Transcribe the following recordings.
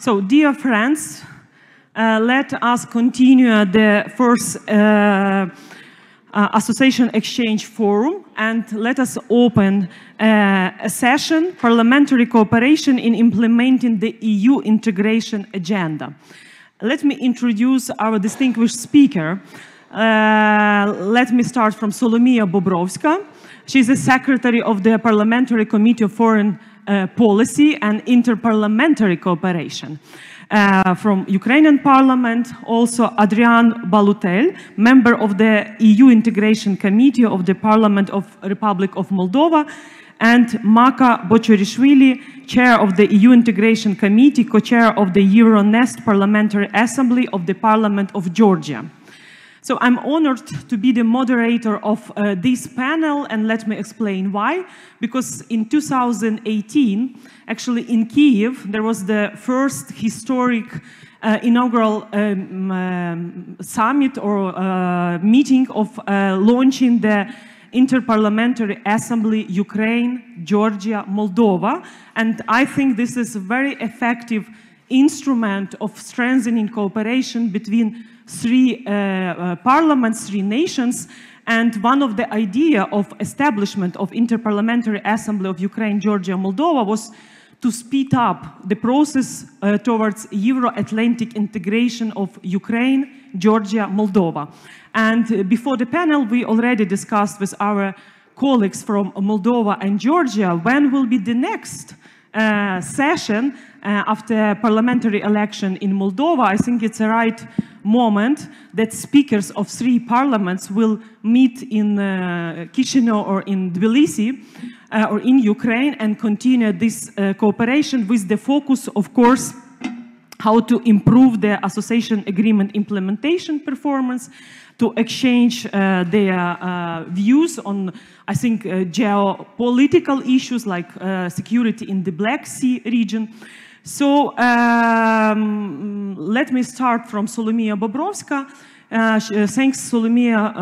So, dear friends, let us continue the first Association Exchange Forum, and let us open a session, Parliamentary Cooperation in Implementing the EU Integration Agenda. Let me introduce our distinguished speaker. Let me start from Solomia Bobrovska. She's the Secretary of the Parliamentary Committee of Foreign Policy and Inter-Parliamentary Cooperation. From Ukrainian Parliament, also Adrian Balutel, member of the EU Integration Committee of the Parliament of Republic of Moldova, and Maka Botchorishvili, chair of the EU Integration Committee, co-chair of the Euronest Parliamentary Assembly of the Parliament of Georgia. So I'm honored to be the moderator of this panel, and let me explain why. Because in 2018, actually in Kiev, there was the first historic inaugural summit or meeting of launching the Inter-Parliamentary Assembly Ukraine, Georgia, Moldova. And I think this is a very effective instrument of strengthening cooperation between three parliaments, three nations, and one of the idea of establishment of Inter-Parliamentary Assembly of Ukraine, Georgia, Moldova was to speed up the process towards Euro-Atlantic integration of Ukraine, Georgia, Moldova. And before the panel, we already discussed with our colleagues from Moldova and Georgia when will be the next session after parliamentary election in Moldova. I think it's the right moment that speakers of three parliaments will meet in Chisinau or in Tbilisi or in Ukraine and continue this cooperation with the focus, of course, how to improve the association agreement implementation performance, to exchange their views on, I think, geopolitical issues like security in the Black Sea region. So let me start from Solomia Bobrovska. Thanks, Solomia,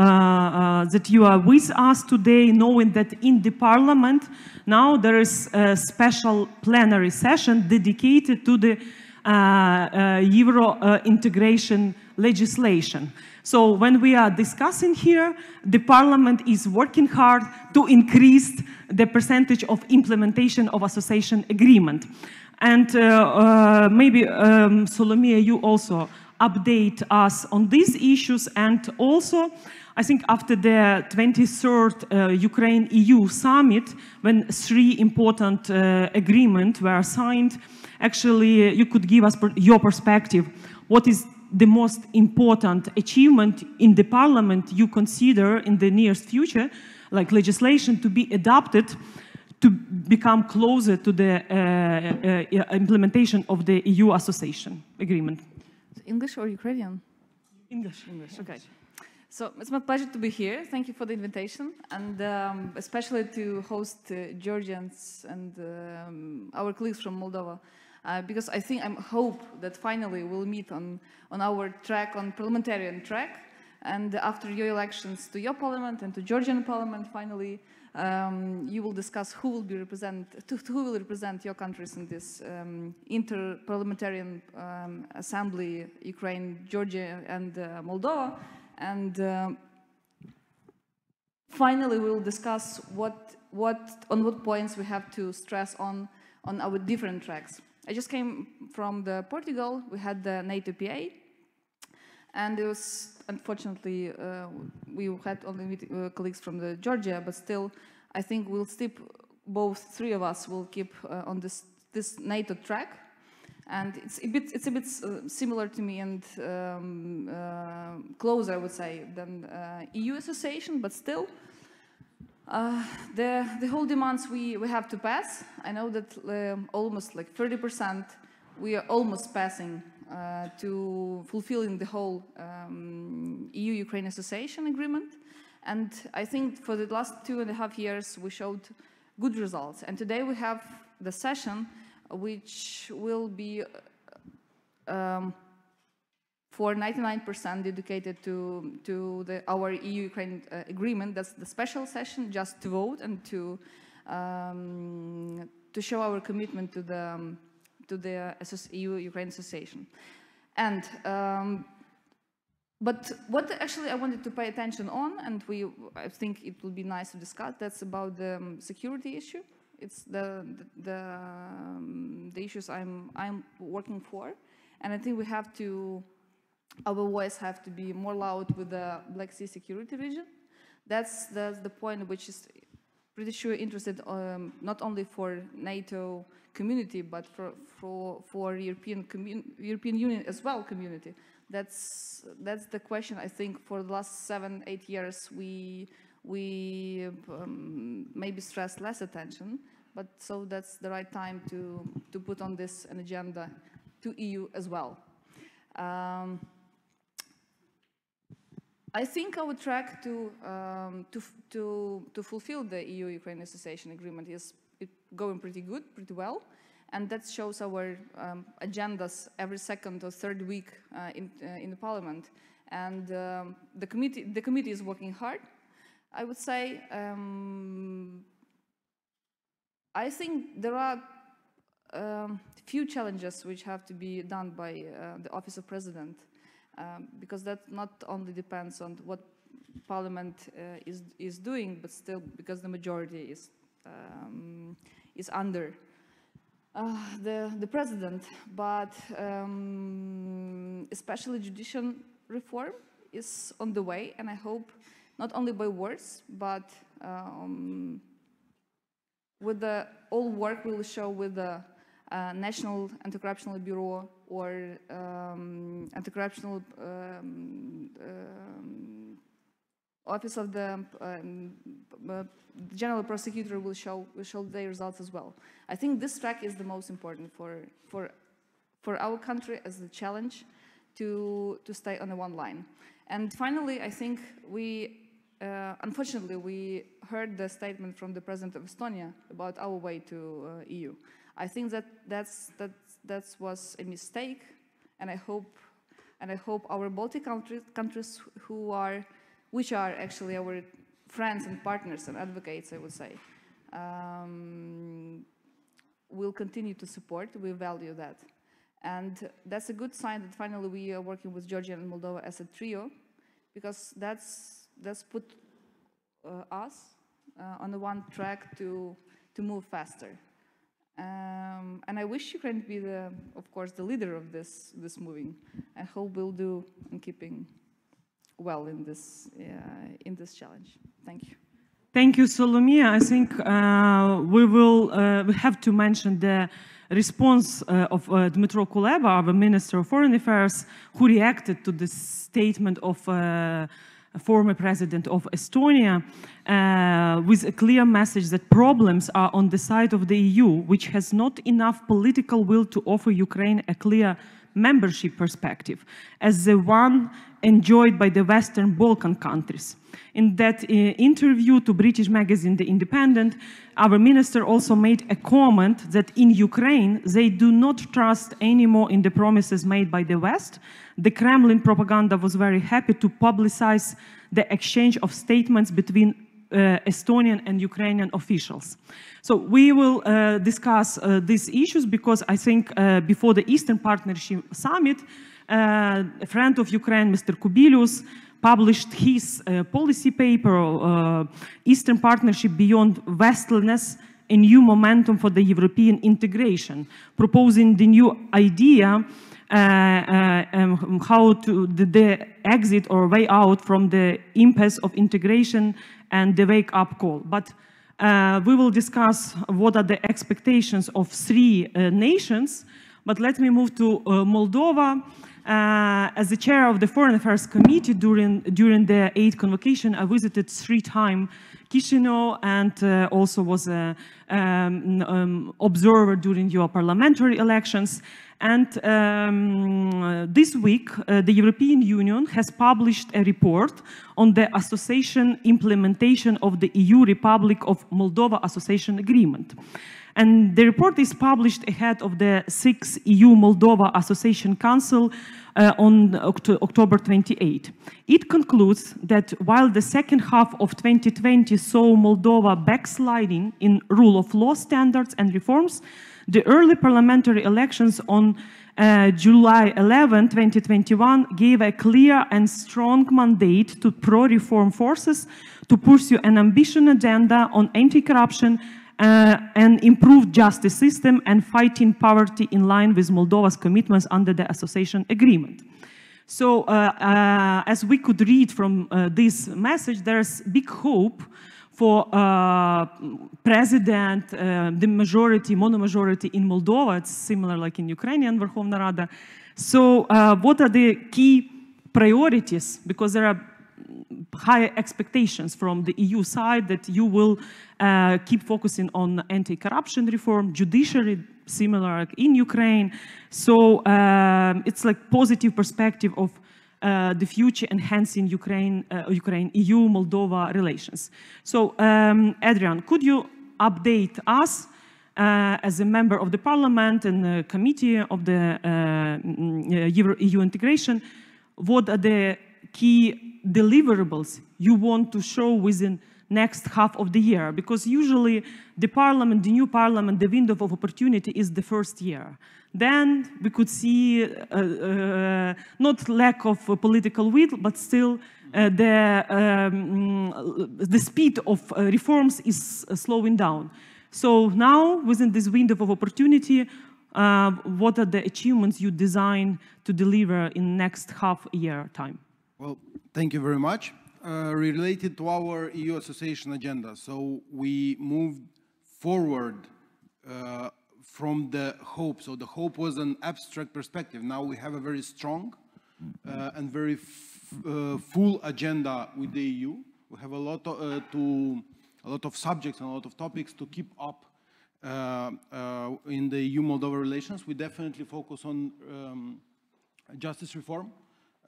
that you are with us today, knowing that in the Parliament now there is a special plenary session dedicated to the Euro integration legislation. So when we are discussing here, the Parliament is working hard to increase the percentage of implementation of association agreement. And maybe, Solomia, you also update us on these issues. And also, I think after the 23rd Ukraine-EU summit, when three important agreements were signed, actually, you could give us your perspective. What is the most important achievement in the Parliament you consider in the nearest future, like legislation to be adopted to become closer to the implementation of the EU association agreement? English or Ukrainian? English. English, okay. So it's my pleasure to be here. Thank you for the invitation, and especially to host Georgians and our colleagues from Moldova. Because I hope that finally we'll meet on our track, on parliamentarian track, and after your elections to your parliament and to Georgian parliament, finally you will discuss who will represent your countries in this Inter-Parliamentarian Assembly, Ukraine, Georgia, and Moldova, and finally we will discuss on what points we have to stress on our different tracks. I just came from Portugal. We had the NATO PA, and it was, unfortunately, we had only colleagues from Georgia, but still, I think we'll stick, three of us will keep on this NATO track, and it's a bit similar to me and closer, I would say, than EU association, but still. The whole demands we have to pass, I know that almost like 30% we are almost passing to fulfilling the whole EU-Ukraine Association Agreement. And I think for the last 2.5 years we showed good results. And today we have the session which will be for 99% dedicated to our EU-Ukraine agreement. That's the special session, just to vote and to show our commitment to the EU-Ukraine association. And but what actually I wanted to pay attention on, and I think it will be nice to discuss, that's about the security issue. It's the issues I'm working for, and I think we have to, our voice have to be more loud with the Black Sea security region. That's the point which is pretty sure interested not only for NATO community but for European Union as well community. That's the question. I think for the last 7-8 years we maybe stress less attention, but so that's the right time to put on this an agenda to EU as well. I think our track to fulfill the EU-Ukraine Association Agreement is going pretty good, pretty well. And that shows our agendas every second or third week in the Parliament, and the committee is working hard. I would say I think there are few challenges which have to be done by the Office of President, because that not only depends on what Parliament is doing, but still because the majority is under the president, but especially judicial reform is on the way, and I hope not only by words, but with the all work we will show with the National Anti-Corruption Bureau or Anti-Corruption Office of the General Prosecutor will show their results as well. I think this track is the most important for our country as the challenge to stay on the one line. And finally, I think unfortunately, we heard the statement from the President of Estonia about our way to EU. I think that was a mistake, and I hope our Baltic countries which are actually our friends and partners and advocates, I would say, will continue to support. We value that. And that's a good sign that finally we are working with Georgia and Moldova as a trio, because that's put us on the one track to move faster. And I wish Ukraine to be, of course, the leader of this moving. I hope we'll do in keeping well in this challenge. Thank you. Thank you, Solomia. I think we have to mention the response of Dmytro Kuleba, our Minister of Foreign Affairs, who reacted to the statement of former president of Estonia with a clear message that problems are on the side of the EU, which has not enough political will to offer Ukraine a clear membership perspective, as the one enjoyed by the Western Balkan countries. In that interview to British magazine The Independent, our minister also made a comment that in Ukraine they do not trust anymore in the promises made by the West. The Kremlin propaganda was very happy to publicize the exchange of statements between Estonian and Ukrainian officials. So we will discuss these issues because I think before the Eastern Partnership Summit, a friend of Ukraine, Mr. Kubilius, published his policy paper, Eastern Partnership Beyond Westerness, a new momentum for the European integration, proposing the new idea how to the exit or way out from the impasse of integration and the wake-up call. But we will discuss what are the expectations of three nations. But let me move to Moldova. As the chair of the Foreign Affairs Committee during the 8th convocation, I visited 3 times Chisinau and also was an observer during your parliamentary elections. And this week, the European Union has published a report on the association implementation of the EU-Republic of Moldova Association Agreement. And the report is published ahead of the 6th EU-Moldova Association Council on October 28. It concludes that while the second half of 2020 saw Moldova backsliding in rule of law standards and reforms, The early parliamentary elections on July 11, 2021 gave a clear and strong mandate to pro-reform forces to pursue an ambitious agenda on anti-corruption and improved justice system and fighting poverty in line with Moldova's commitments under the association agreement. So as we could read from this message, there's big hope for president, the majority, mono-majority in Moldova. It's similar like in Ukrainian Verkhovna Rada. So what are the key priorities? Because there are high expectations from the EU side that you will keep focusing on anti-corruption reform, judiciary, similar like in Ukraine. So it's like positive perspective of the future enhancing EU-Moldova relations. So Adrian, could you update us as a member of the Parliament and Committee of the EU integration, what are the key deliverables you want to show within next half of the year? Because usually the Parliament, the new Parliament, the window of opportunity is the first year. Then we could see not lack of political will, but still the speed of reforms is slowing down. So now, within this window of opportunity, what are the achievements you design to deliver in next half year time? Well, thank you very much. Related to our EU association agenda, so we moved forward from the hope. So the hope was an abstract perspective. Now we have a very strong and very full agenda with the EU. We have a lot of subjects and a lot of topics to keep up in the EU-Moldova relations. We definitely focus on justice reform.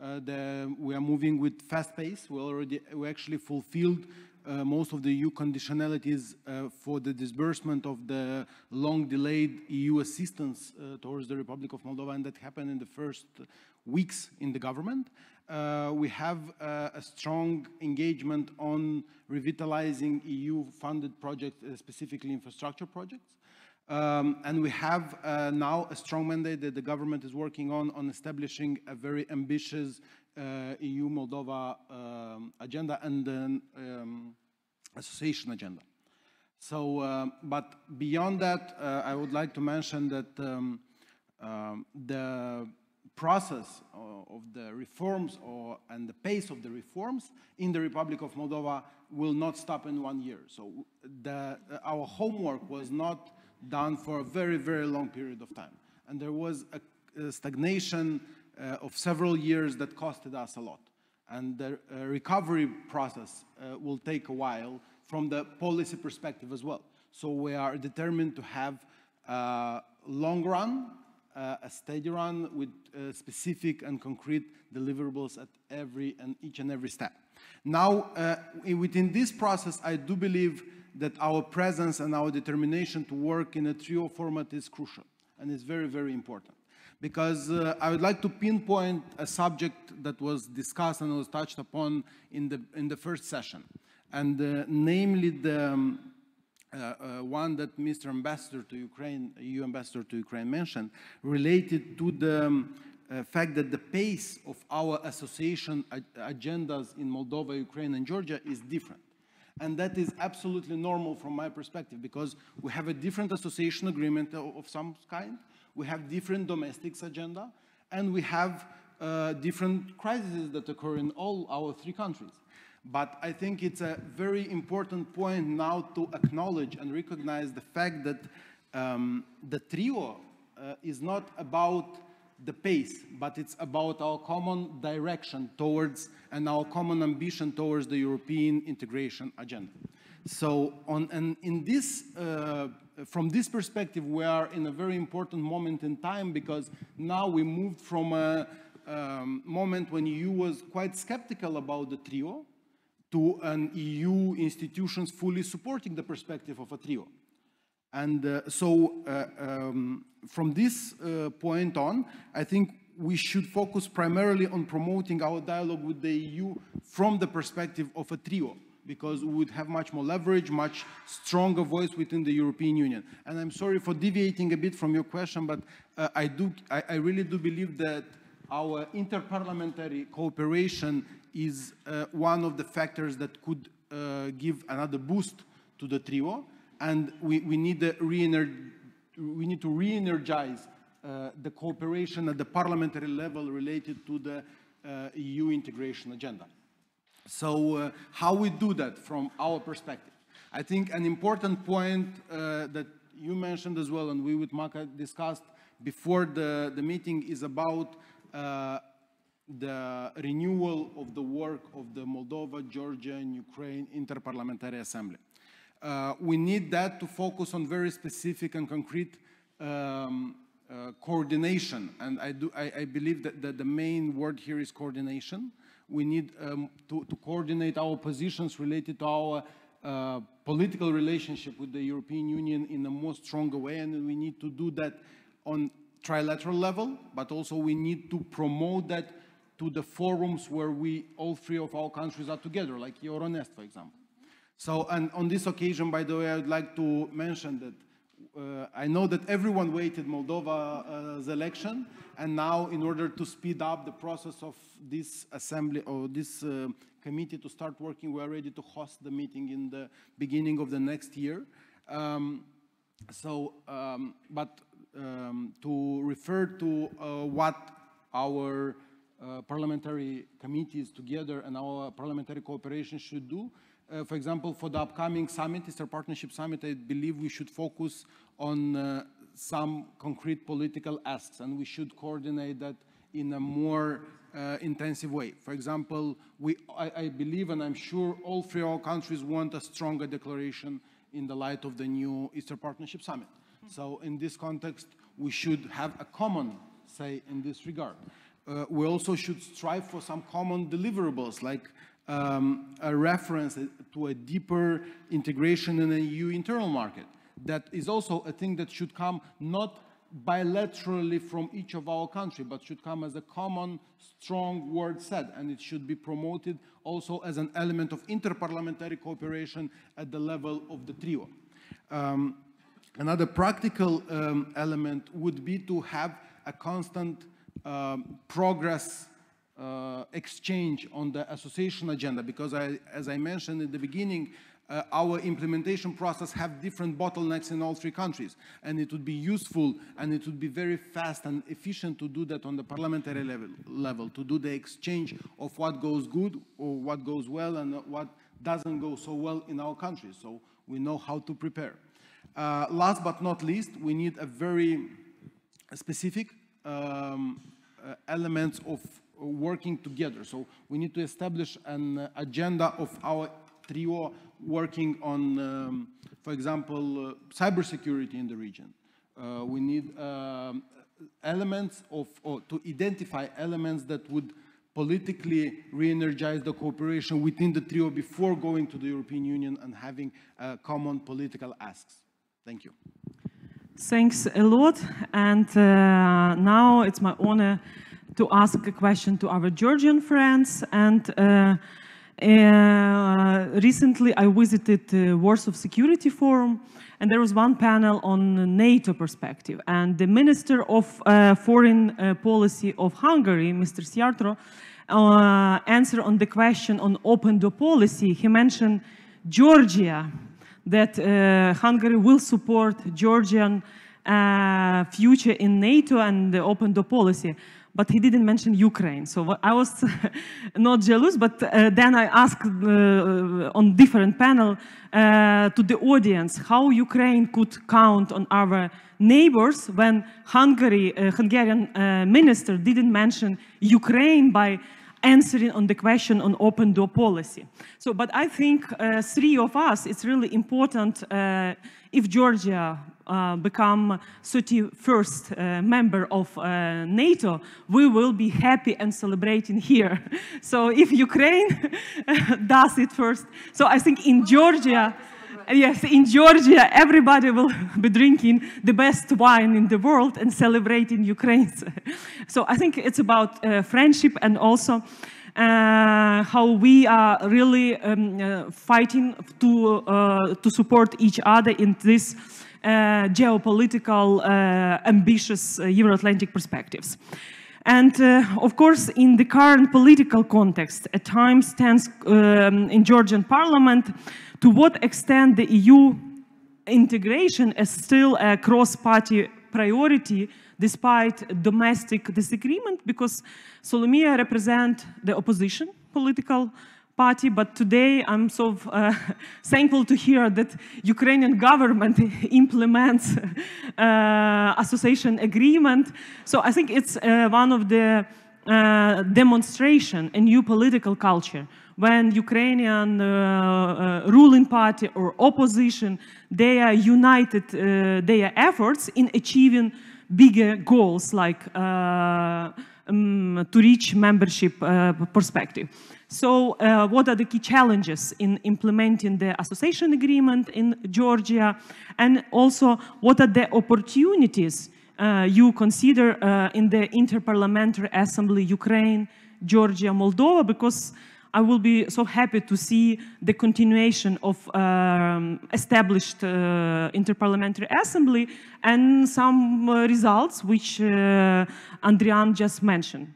We are moving with fast pace. We actually fulfilled most of the EU conditionalities for the disbursement of the long-delayed EU assistance towards the Republic of Moldova, and that happened in the first weeks in the government. We have a strong engagement on revitalizing EU-funded projects, specifically infrastructure projects. And we have now a strong mandate that the government is working on establishing a very ambitious EU-Moldova agenda and an association agenda. So, but beyond that, I would like to mention that the process of the reforms and the pace of the reforms in the Republic of Moldova will not stop in 1 year. So our homework was not done for a very, very long period of time. And there was a stagnation of several years that costed us a lot. And the recovery process will take a while from the policy perspective as well. So we are determined to have a long run, a steady run with specific and concrete deliverables at each and every step. Now, within this process, I do believe that our presence and our determination to work in a trio format is crucial and is very, very important. Because I would like to pinpoint a subject that was discussed and was touched upon in the first session, and namely the one that Mr. Ambassador to Ukraine, EU Ambassador to Ukraine mentioned, related to the fact that the pace of our association agendas in Moldova, Ukraine, and Georgia is different. And that is absolutely normal from my perspective, because we have a different association agreement of some kind, we have different domestics agenda, and we have different crises that occur in all our three countries. But I think it's a very important point now to acknowledge and recognize the fact that the trio is not about the pace, but it's about our common direction towards and our common ambition towards the European integration agenda. So from this perspective, we are in a very important moment in time, because now we moved from a moment when EU was quite skeptical about the trio to an EU institutions fully supporting the perspective of a trio. And from this point on, I think we should focus primarily on promoting our dialogue with the EU from the perspective of a trio, because we would have much more leverage, much stronger voice within the European Union. And I'm sorry for deviating a bit from your question, but I really do believe that our inter-parliamentary cooperation is one of the factors that could give another boost to the trio, and we need to re-energize the cooperation at the parliamentary level related to the EU integration agenda. So how we do that from our perspective? I think an important point that you mentioned as well, and we with Maka discussed before the meeting, is about the renewal of the work of the Moldova, Georgia, and Ukraine Inter-Parliamentary Assembly. We need that to focus on very specific and concrete coordination, and I believe that the main word here is coordination. We need to coordinate our positions related to our political relationship with the European Union in a more stronger way, and we need to do that on trilateral level, but also we need to promote that to the forums where all three of our countries are together, like Euronest, for example. So, and on this occasion, by the way, I would like to mention that I know that everyone waited Moldova's election, and now in order to speed up the process of this assembly or this committee to start working, we are ready to host the meeting in the beginning of the next year. To refer to what our parliamentary committees together and our parliamentary cooperation should do. For example, for the upcoming summit, Eastern Partnership Summit, I believe we should focus on some concrete political asks, and we should coordinate that in a more intensive way. For example, I believe, and I'm sure all three of our countries want a stronger declaration in the light of the new Eastern Partnership Summit. So in this context, we should have a common say in this regard. We also should strive for some common deliverables, like a reference to a deeper integration in the EU internal market. That is also a thing that should come not bilaterally from each of our countries, but should come as a common, strong word said, and it should be promoted also as an element of inter-parliamentary cooperation at the level of the trio. Another practical element would be to have a constant progress exchange on the association agenda, because as I mentioned in the beginning, our implementation process have different bottlenecks in all three countries, and it would be useful and it would be very fast and efficient to do that on the parliamentary level, to do the exchange of what goes good or what goes well and what doesn't go so well in our countries, so we know how to prepare. Last but not least, we need a very specific elements of working together. So we need to establish an agenda of our trio working on, for example, cybersecurity in the region. We need elements of, or to identify elements that would politically re-energize the cooperation within the trio before going to the European Union and having common political asks. Thank you. Thanks a lot. And now it's my honor to ask a question to our Georgian friends. And recently I visited the Warsaw Security Forum, and there was one panel on NATO perspective. And the Minister of Foreign Policy of Hungary, Mr. Szijjártó, answered on the question on open door policy. He mentioned Georgia, that Hungary will support Georgian future in NATO and the open door policy. But he didn't mention Ukraine. So I was not jealous, but then I asked on different panel to the audience how Ukraine could count on our neighbors when Hungarian minister didn't mention Ukraine by answering on the question on open door policy. So, but I think three of us, it's really important if Georgia become 31st member of NATO, we will be happy and celebrating here. So if Ukraine does it first, so I think in Georgia, yes, in Georgia, everybody will be drinking the best wine in the world and celebrating Ukraine. So I think it's about friendship, and also how we are really fighting to support each other in this geopolitical, ambitious Euro-Atlantic perspectives. And of course, in the current political context, at times stands in Georgian parliament to what extent the EU integration is still a cross-party priority despite domestic disagreement, because Solomia represents the opposition political party, but today I'm so thankful to hear that Ukrainian government implements association agreement. So I think it's one of the demonstration a new political culture when Ukrainian ruling party or opposition, they are united their efforts in achieving bigger goals like to reach membership perspective. So what are the key challenges in implementing the association agreement in Georgia? And also, what are the opportunities you consider in the Inter-Parliamentary Assembly, Ukraine, Georgia, Moldova? Because I will be so happy to see the continuation of established Inter-Parliamentary Assembly and some results which Adrian just mentioned.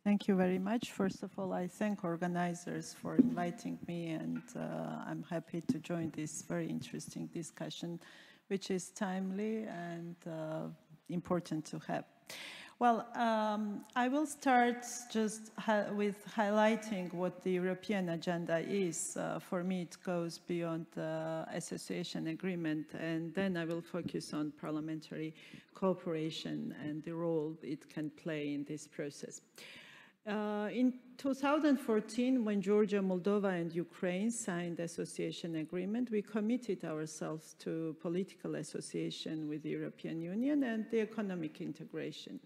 Thank you very much. First of all, I thank organizers for inviting me, and I'm happy to join this very interesting discussion, which is timely and important to have. Well, I will start just with highlighting what the European agenda is. For me, it goes beyond the association agreement, and then I will focus on parliamentary cooperation and the role it can play in this process. In 2014, when Georgia, Moldova, and Ukraine signed the association agreement, we committed ourselves to political association with the European Union and the economic integration.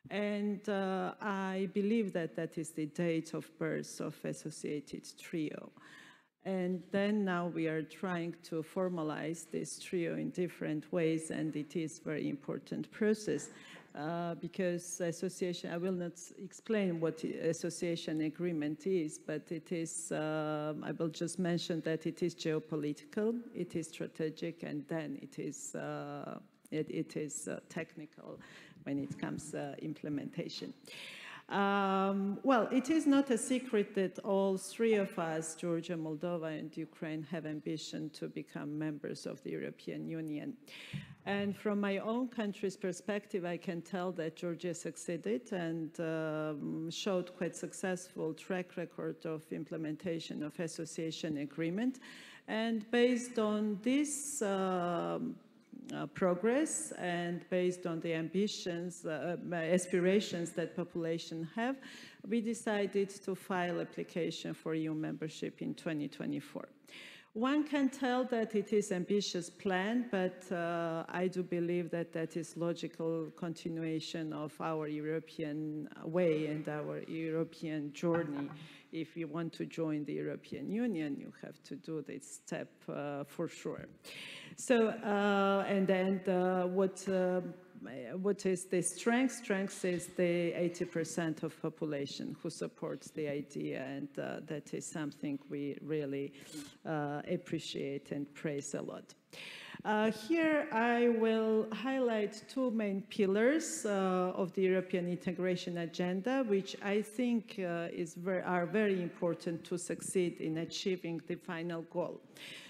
And I believe that that is the date of birth of associated trio. And then now we are trying to formalize this trio in different ways, and it is a very important process. Because association, I will not explain what association agreement is, but it is, I will just mention that it is geopolitical, it is strategic, and then it is technical when it comes implementation. Well, it is not a secret that all three of us, Georgia, Moldova, and Ukraine, have ambition to become members of the European Union. And from my own country's perspective, I can tell that Georgia succeeded and showed quite successful track record of implementation of association agreement. And based on this progress and based on the ambitions, aspirations that population have, we decided to file application for EU membership in 2024. One can tell that it is ambitious plan, but I do believe that that is logical continuation of our European way and our European journey. If you want to join the European Union, you have to do this step for sure. So, and then what is the strength? Strength is the 80% of population who supports the idea, and that is something we really appreciate and praise a lot. Here I will highlight two main pillars of the European integration agenda, which I think are very important to succeed in achieving the final goal.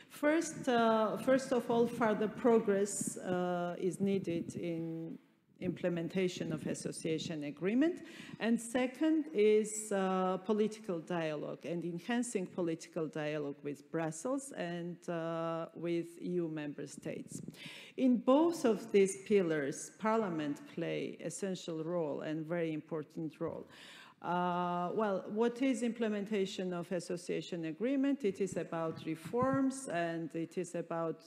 First of all, further progress is needed in implementation of association agreement, and second is political dialogue and enhancing political dialogue with Brussels and with EU member states. In both of these pillars, Parliament play essential role and very important role. Well, what is implementation of association agreement? It is about reforms, and it is about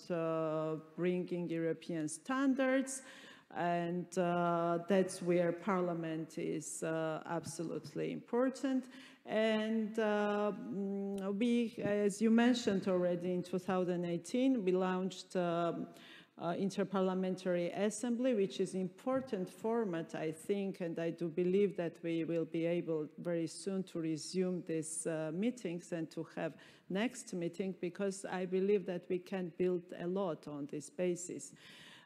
bringing European standards, and that's where Parliament is absolutely important. And we, as you mentioned already, in 2018, we launched Inter-Parliamentary Assembly, which is important format, I think, and I do believe that we will be able very soon to resume these meetings and to have next meeting, because I believe that we can build a lot on this basis.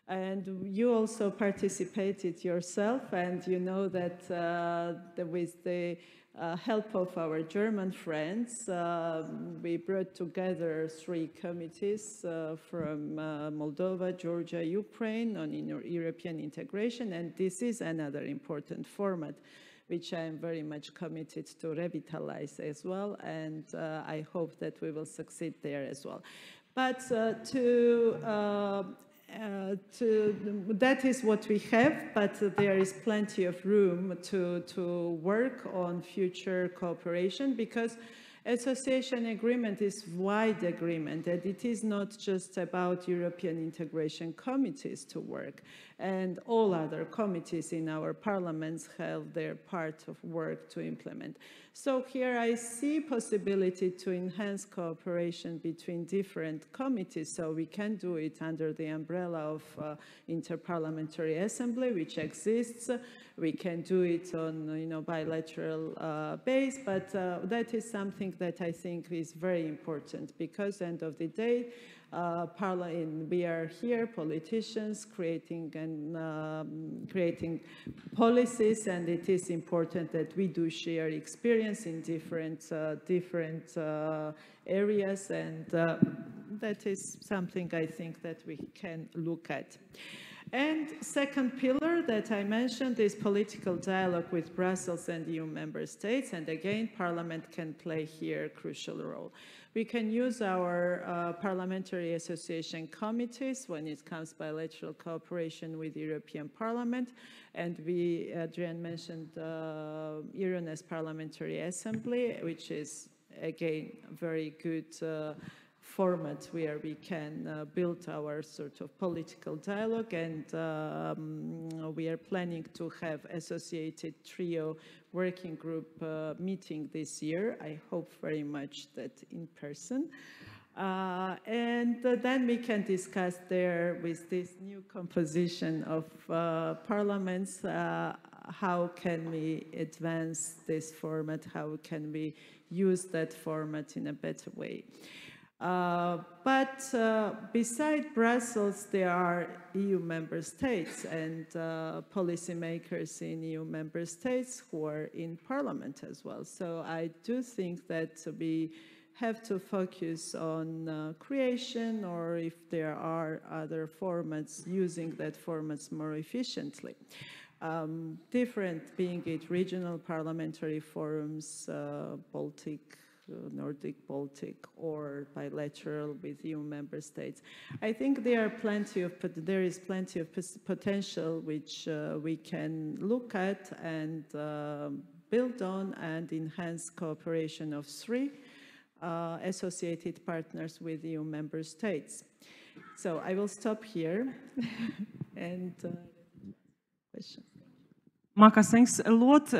And you also participated yourself, and you know that with the help of our German friends, we brought together 3 committees from Moldova, Georgia, Ukraine on European integration, and this is another important format which I am very much committed to revitalize as well, and I hope that we will succeed there as well. But that is what we have, but there is plenty of room to work on future cooperation, because association agreement is wide agreement, and it is not just about European integration committees to work, and all other committees in our parliaments have their part of work to implement. So here I see possibility to enhance cooperation between different committees, so we can do it under the umbrella of Inter-Parliamentary Assembly, which exists. We can do it on bilateral base, but that is something that I think is very important, because end of the day, we are here, politicians, creating policies, and it is important that we do share experience in different areas, and that is something I think that we can look at. And second pillar that I mentioned is political dialogue with Brussels and EU member states, and again, Parliament can play here a crucial role. We can use our parliamentary association committees when it comes bilateral cooperation with the European Parliament, and Adrian mentioned Euronest Parliamentary Assembly, which is again very good format where we can build our sort of political dialogue, and we are planning to have associated trio working group meeting this year. I hope very much that in person. And then we can discuss there with this new composition of parliaments, how can we advance this format, how can we use that format in a better way. But beside Brussels, there are EU member states and policymakers in EU member states who are in Parliament as well. So I do think that we have to focus on creation, or if there are other formats, using that formats more efficiently. Different, being it regional parliamentary forums, Nordic, Baltic, or bilateral with EU member states. I think there is plenty of potential which we can look at and build on and enhance cooperation of 3 associated partners with EU member states. So I will stop here and questions. Maka, thanks a lot.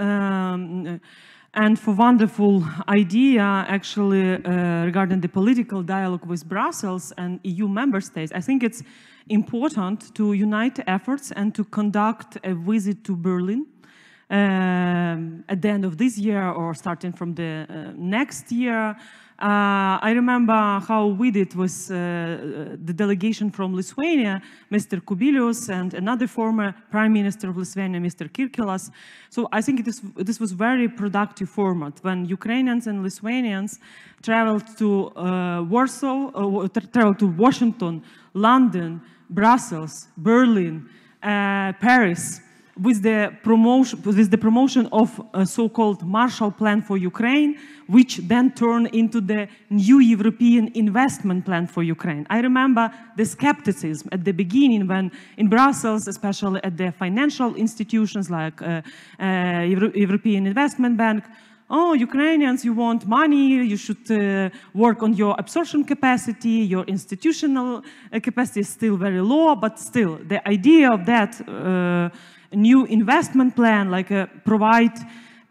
And for wonderful idea, actually, regarding the political dialogue with Brussels and EU member states. I think it's important to unite efforts and to conduct a visit to Berlin at the end of this year or starting from the next year. I remember how we did with the delegation from Lithuania, Mr. Kubilius, and another former Prime Minister of Lithuania, Mr. Kirkilas. So I think this was very productive format when Ukrainians and Lithuanians traveled to Warsaw, traveled to Washington, London, Brussels, Berlin, Paris, with the promotion of a so-called Marshall Plan for Ukraine, which then turned into the new European investment plan for Ukraine. I remember the skepticism at the beginning when in Brussels, especially at the financial institutions like European Investment Bank, oh, Ukrainians, you want money, you should work on your absorption capacity, your institutional capacity is still very low, but still, the idea of that new investment plan, like provide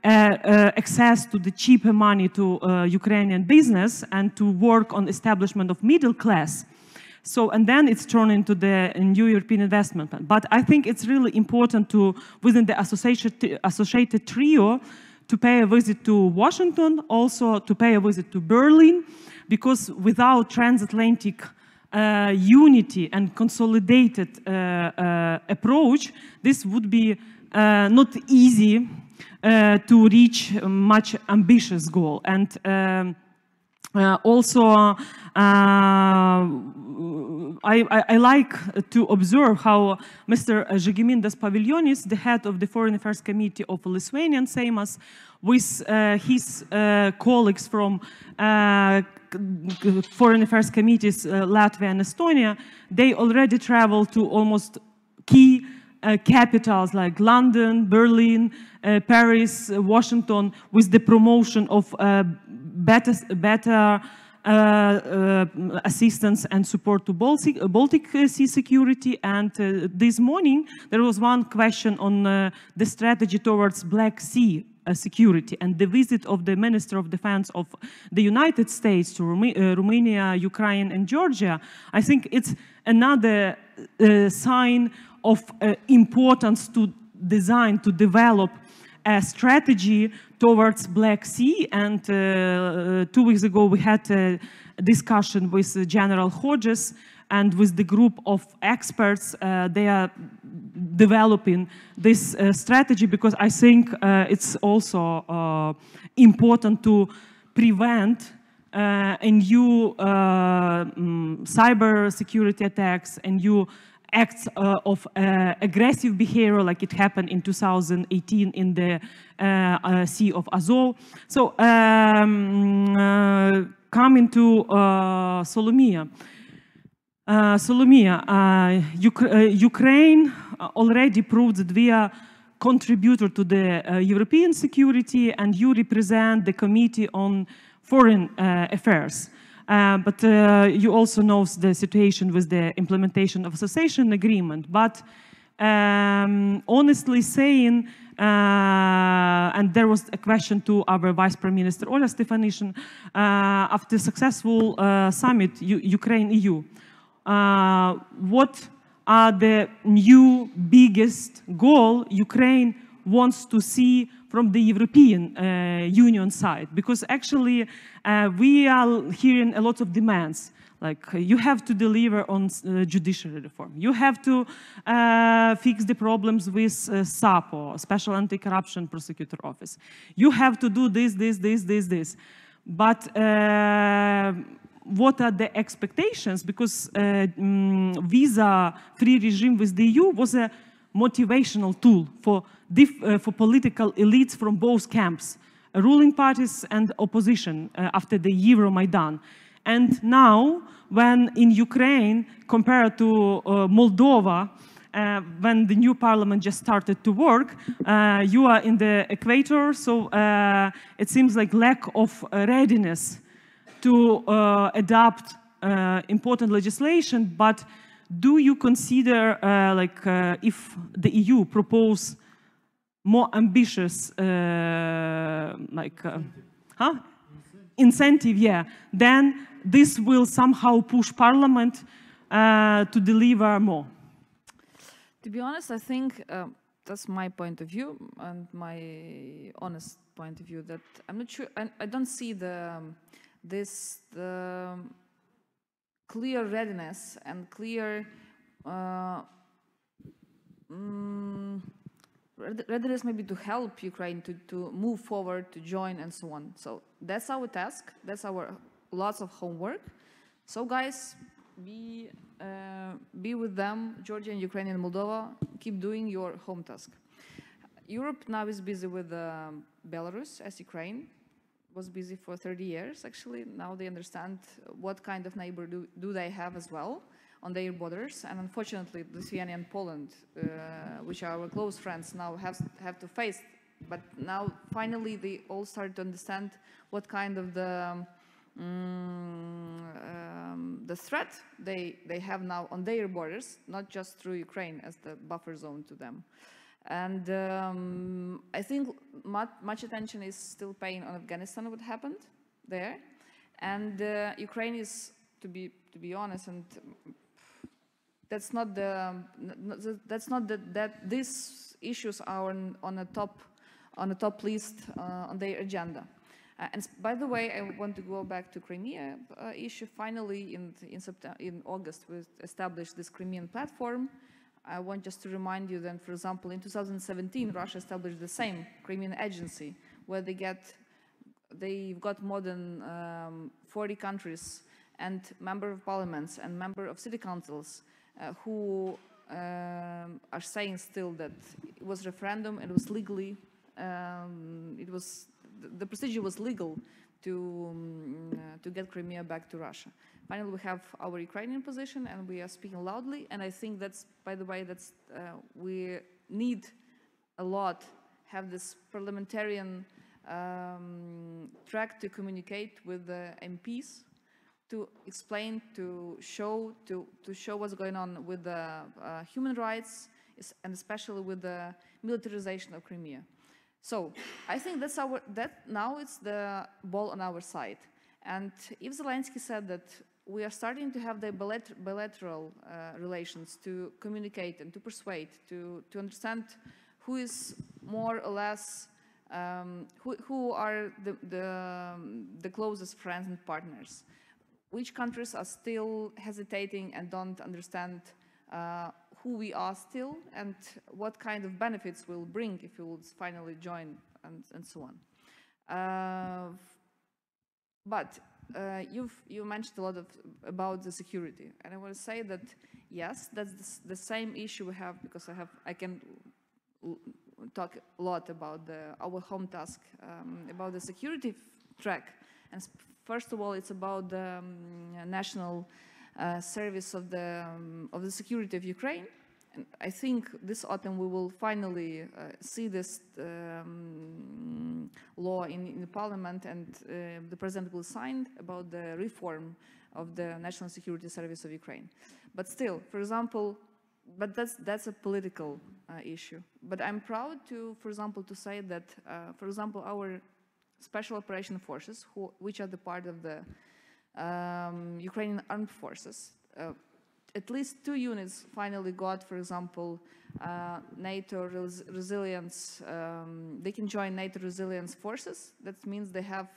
access to the cheaper money to Ukrainian business and to work on establishment of middle class, So, and then it's turned into the new European investment plan. But I think it's really important to, within the associated trio, to pay a visit to Washington, also to pay a visit to Berlin, because without transatlantic unity and consolidated approach, this would be not easy to reach a much ambitious goal. And also, I like to observe how Mr. Žygimantas Paviljonis, the head of the Foreign Affairs Committee of Lithuanian Seimas, with his colleagues from Foreign Affairs Committees Latvia and Estonia, they already traveled to almost key capitals like London, Berlin, Paris, Washington, with the promotion of better assistance and support to Baltic Sea security. And this morning, there was one question on the strategy towards Black Sea security, and the visit of the Minister of Defense of the United States to Romania, Ukraine, and Georgia. I think it's another sign of importance to design, to develop a strategy towards Black Sea. And 2 weeks ago, we had a discussion with General Hodges and with the group of experts. They are developing this strategy, because I think it's also important to prevent a new cyber security attacks and new acts of aggressive behavior, like it happened in 2018 in the Sea of Azov. So coming to Solomia. Ukraine already proved that we are contributor to the European security, and you represent the Committee on Foreign Affairs. But you also know the situation with the implementation of association agreement. But honestly saying, and there was a question to our Vice Prime Minister Oля Stefanishin after successful summit Ukraine-EU. What are the new biggest goal Ukraine wants to see from the European Union side? Because actually we are hearing a lot of demands, like you have to deliver on judiciary reform, you have to fix the problems with SAPO, Special Anti-Corruption Prosecutor Office, you have to do this. But what are the expectations? Because visa-free regime with the EU was a motivational tool for political elites from both camps, ruling parties and opposition after the Euromaidan. And now, when in Ukraine, compared to Moldova, when the new parliament just started to work, you are in the equator, so it seems like lack of readiness to adopt important legislation. But do you consider, if the EU propose more ambitious, incentive, yeah, then this will somehow push Parliament to deliver more? To be honest, I think that's my point of view and my honest point of view, that I'm not sure, I don't see the clear readiness and clear readiness maybe to help Ukraine to move forward, to join and so on. So that's our task, that's our lots of homework. So guys, be with them, Georgia and Ukraine and Moldova, keep doing your home task. Europe now is busy with Belarus, as Ukraine was busy for 30 years actually. Now they understand what kind of neighbor do they have as well on their borders. And unfortunately, Lithuania and Poland, which are our close friends, now have to face. But now finally they all start to understand what kind of the threat they have now on their borders, not just through Ukraine as the buffer zone to them. And I think much attention is still paying on Afghanistan, what happened there. And Ukraine is to be honest, and that's not that these issues are on a top list on their agenda. And by the way, I want to go back to Crimea issue. Finally, in August, we established this Crimean platform. I want just to remind you that, for example, in 2017, Russia established the same Crimean agency, where they've got more than 40 countries and member of parliaments and member of city councils who are saying still that it was referendum, it was legally, the procedure was legal to get Crimea back to Russia. Finally, we have our Ukrainian position, and we are speaking loudly. And I think that's, by the way, that's we need a lot have this parliamentarian track to communicate with the MPs, to explain, to show what's going on with the human rights, and especially with the militarization of Crimea. So I think now it's the ball on our side. And if Zelensky said that we are starting to have the bilateral relations to communicate and to persuade, to understand who is more or less, who are the closest friends and partners, which countries are still hesitating and don't understand who we are still, and what kind of benefits we'll bring if we will finally join, and so on. But you mentioned a lot about the security, and I want to say that yes, that's the same issue we have, because I can talk a lot about our home task about the security track. And first of all, it's about the national service of the security of Ukraine. And I think this autumn we will finally see this law in the parliament, and the president will sign about the reform of the National Security Service of Ukraine. But still, for example, but that's a political issue. But I'm proud to, for example, to say that, for example, our special operation forces, which are the part of the Ukrainian armed forces, at least 2 units finally got, for example, NATO resilience. They can join NATO resilience forces. That means they have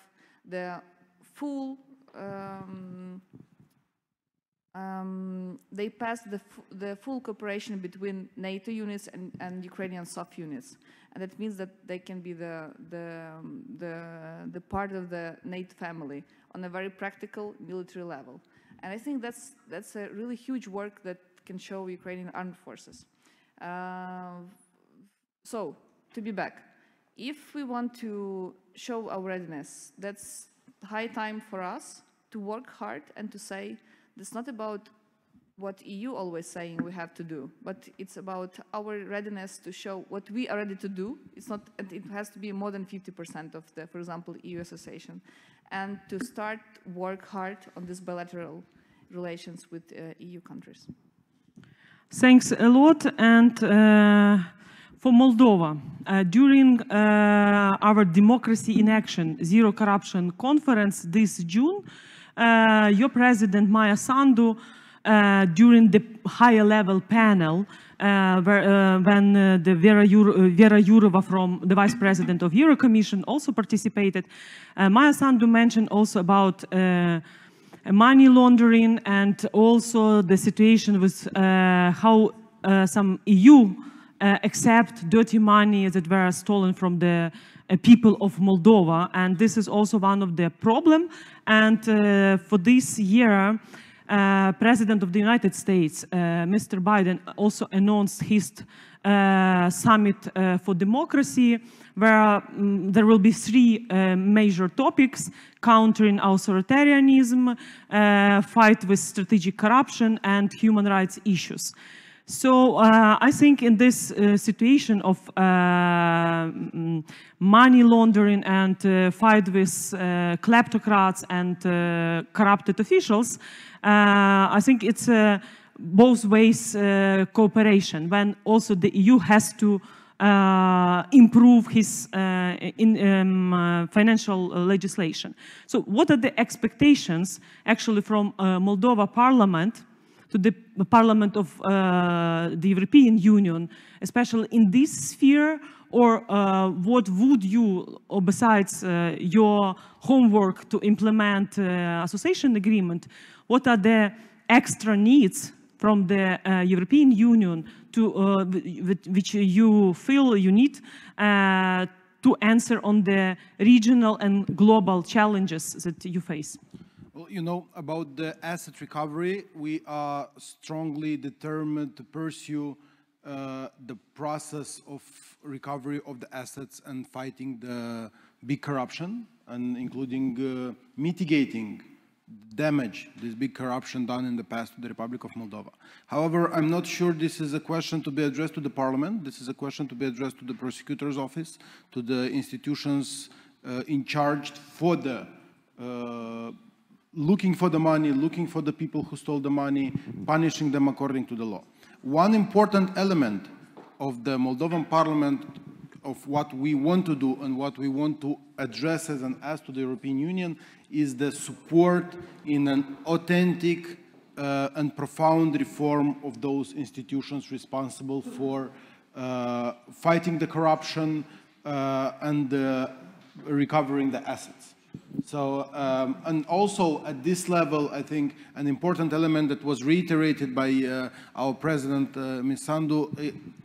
the full. They passed the full cooperation between NATO units and Ukrainian soft units, and that means that they can be the part of the NATO family on a very practical military level. And I think that's a really huge work that can show Ukrainian armed forces. So, to be back, if we want to show our readiness, that's high time for us to work hard and to say, it's not about what EU always saying we have to do, but it's about our readiness to show what we are ready to do. It's not, it has to be more than 50% of the, for example, EU association, and to start work hard on this bilateral relations with EU countries. Thanks a lot. And for Moldova, during our Democracy in Action Zero Corruption conference this June, your president, Maia Sandu, during the higher level panel, when the Vera Jourova, from the Vice President of Euro Commission, also participated, Maia Sandu mentioned also about money laundering, and also the situation with how some EU accept dirty money that were stolen from the people of Moldova, and this is also one of the problems. And for this year, President of the United States, Mr. Biden, also announced his summit for democracy, where there will be 3 major topics: countering authoritarianism, fight with strategic corruption, and human rights issues. So I think in this situation of money laundering and fight with kleptocrats and corrupted officials, I think it's both ways cooperation, when also the EU has to improve his financial legislation. So what are the expectations actually from Moldova Parliament to the Parliament of the European Union, especially in this sphere, or what would you, or besides your homework to implement association agreement, what are the extra needs from the European Union to, which you feel you need to answer on the regional and global challenges that you face? Well, you know, about the asset recovery, we are strongly determined to pursue the process of recovery of the assets and fighting the big corruption, and including mitigating damage, this big corruption done in the past to the Republic of Moldova. However, I'm not sure this is a question to be addressed to the Parliament. This is a question to be addressed to the Prosecutor's Office, to the institutions in charge for the looking for the money, looking for the people who stole the money, punishing them according to the law. One important element of the Moldovan Parliament, of what we want to do and what we want to address as an ask to the European Union, is the support in an authentic and profound reform of those institutions responsible for fighting the corruption and recovering the assets. So, and also at this level, I think an important element that was reiterated by our President, Ms. Sandu,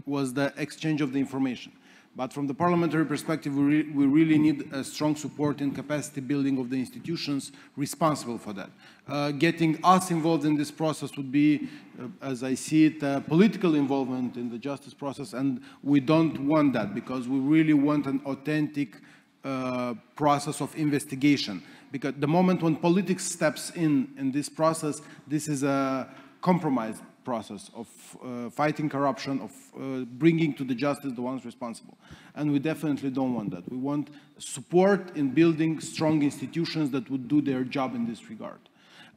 was the exchange of the information. But from the parliamentary perspective, we really need a strong support in capacity building of the institutions responsible for that. Getting us involved in this process would be, as I see it, political involvement in the justice process, and we don't want that, because we really want an authentic process of investigation. Because the moment when politics steps in this process, this is a compromise process of fighting corruption, of bringing to the justice the ones responsible. And we definitely don't want that. We want support in building strong institutions that would do their job in this regard.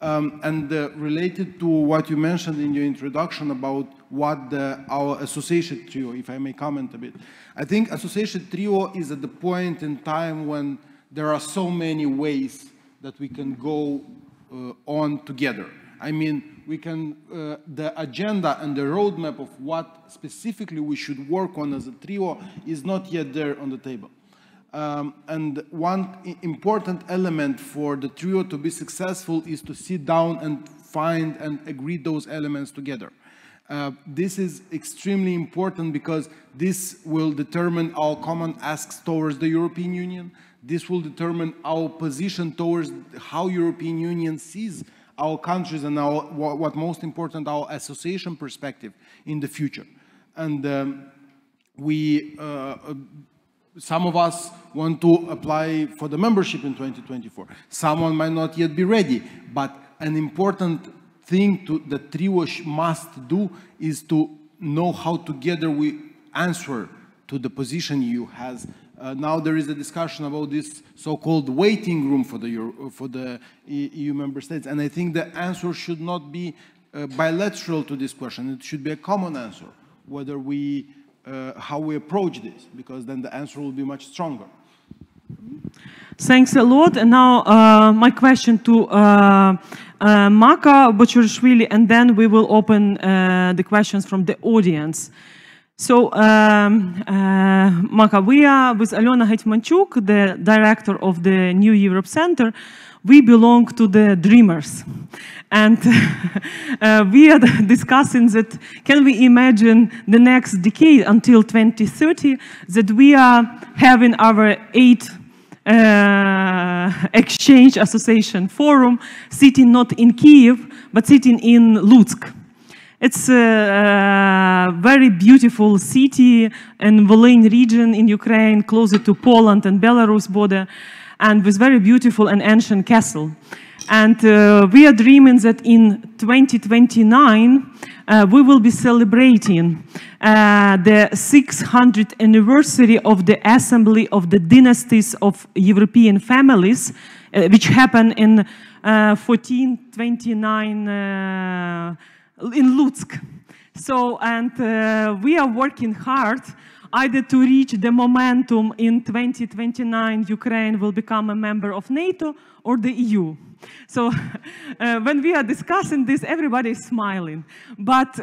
And related to what you mentioned in your introduction about what our association trio, if I may comment a bit, I think association trio is at the point in time when there are so many ways that we can go on together. I mean, we can, the agenda and the roadmap of what specifically we should work on as a trio is not yet there on the table. And one important element for the trio to be successful is to sit down and find and agree those elements together. This is extremely important because this will determine our common asks towards the European Union. This will determine our position towards how European Union sees our countries and our, what most important, our association perspective in the future. And some of us want to apply for the membership in 2024. Someone might not yet be ready, but an important thing the trio must do is to know how together we answer to the position EU has. Now there is a discussion about this so-called waiting room for the EU member states, and I think the answer should not be bilateral to this question. It should be a common answer, whether we how we approach this, because then the answer will be much stronger. Thanks a lot. And now my question to Maka, Botchorishvili, and then we will open the questions from the audience. So, Maka, we are with Alena Hetmanchuk, the director of the New Europe Center. We belong to the dreamers. And we are discussing that, can we imagine the next decade until 2030 that we are having our 8th Exchange Association Forum sitting not in Kiev, but sitting in Lutsk. It's a very beautiful city in Volyn region in Ukraine, closer to Poland and Belarus border, and with very beautiful and ancient castle. And we are dreaming that in 2029, we will be celebrating the 600th anniversary of the Assembly of the Dynasties of European Families, which happened in 1429 in Lutsk. So, and we are working hard either to reach the momentum in 2029, Ukraine will become a member of NATO or the EU. So when we are discussing this, everybody is smiling. But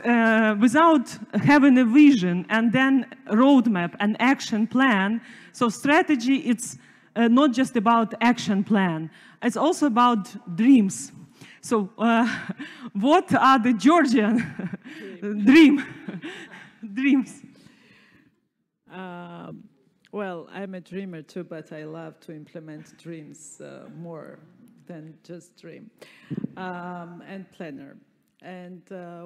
without having a vision and then roadmap and action plan, so strategy, it's not just about action plan. It's also about dreams. So what are the Georgian dreams? Well, I'm a dreamer too, but I love to implement dreams more than just dream, and planner. And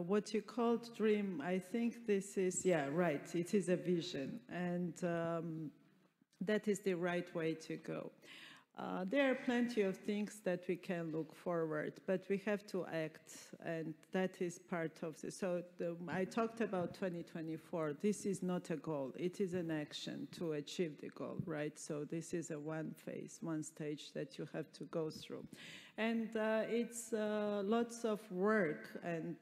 what you called dream, I think this is, yeah, right, it is a vision, and that is the right way to go. There are plenty of things that we can look forward, but we have to act, and that is part of this. So I talked about 2024. This is not a goal. It is an action to achieve the goal, right? So this is a one phase, one stage that you have to go through. And it's lots of work, and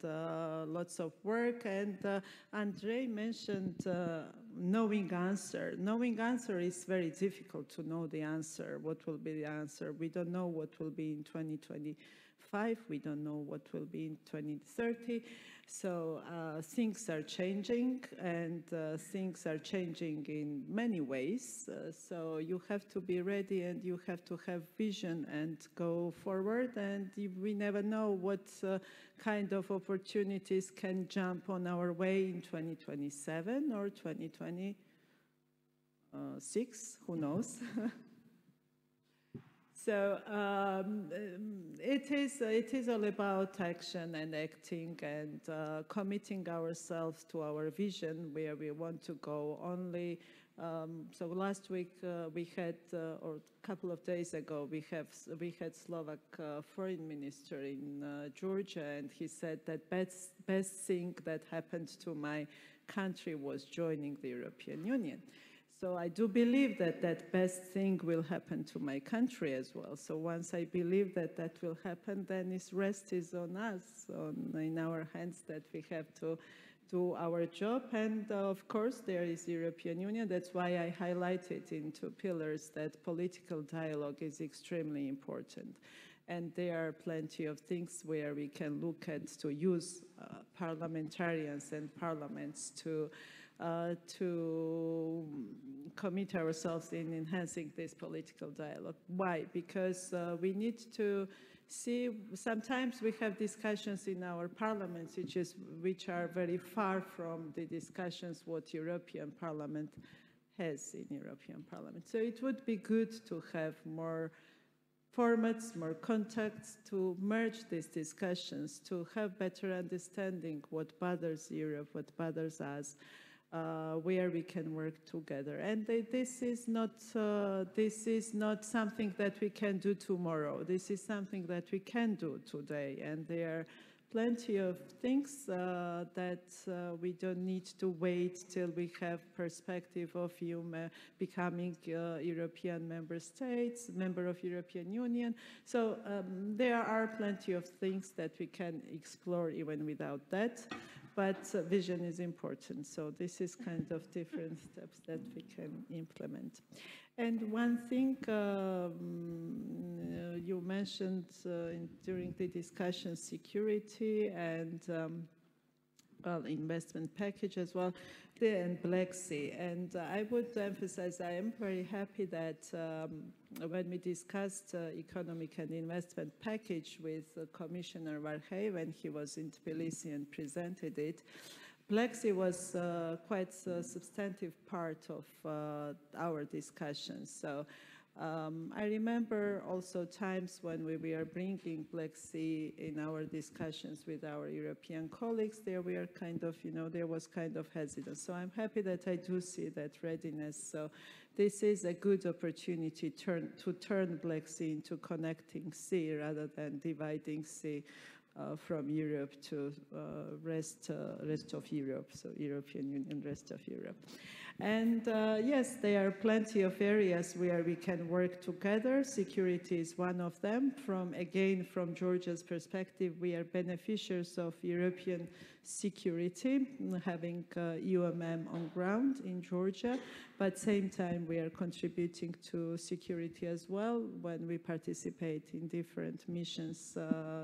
Andrei mentioned knowing answer. Knowing answer is very difficult to know the answer. What will be the answer? We don't know what will be in 2025. We don't know what will be in 2030. So things are changing, and things are changing in many ways. So you have to be ready, and you have to have vision and go forward. And we never know what kind of opportunities can jump on our way in 2027 or 2026, who knows? So it is all about action and acting, and committing ourselves to our vision where we want to go. Only so last week we had, or a couple of days ago, we had Slovak foreign minister in Georgia, and he said that best thing that happened to my country was joining the European Union. So I do believe that that best thing will happen to my country as well. So once I believe that that will happen, then its rest is on us, in our hands, that we have to do our job. And of course, there is the European Union. That's why I highlighted in 2 pillars that political dialogue is extremely important. And there are plenty of things where we can look at to use parliamentarians and parliaments to commit ourselves in enhancing this political dialogue. Why? Because we need to see, sometimes we have discussions in our parliaments which are very far from the discussions what European Parliament has in European Parliament. So it would be good to have more formats, more contacts, to merge these discussions, to have better understanding what bothers Europe, what bothers us, where we can work together. And this is not something that we can do tomorrow. This is something that we can do today. And there are plenty of things that we don't need to wait till we have perspective of becoming European member states, member of European Union. So there are plenty of things that we can explore even without that. But vision is important. So this is kind of different steps that we can implement. And one thing you mentioned during the discussion, security and investment package as well, and Black Sea. And I would emphasize, I am very happy that when we discussed economic and investment package with Commissioner Varhey when he was in Tbilisi and presented it, Black Sea was quite a substantive part of our discussions. So I remember also times when we were bringing Black Sea in our discussions with our European colleagues, there were kind of, there was kind of hesitance. So I'm happy that I do see that readiness. So this is a good opportunity to turn Black Sea into connecting sea rather than dividing sea from Europe to rest of Europe, so European Union, rest of Europe. And yes, there are plenty of areas where we can work together. Security is one of them. Again, from Georgia's perspective, we are beneficiaries of European security, having UMM on ground in Georgia, but at the same time we are contributing to security as well when we participate in different missions,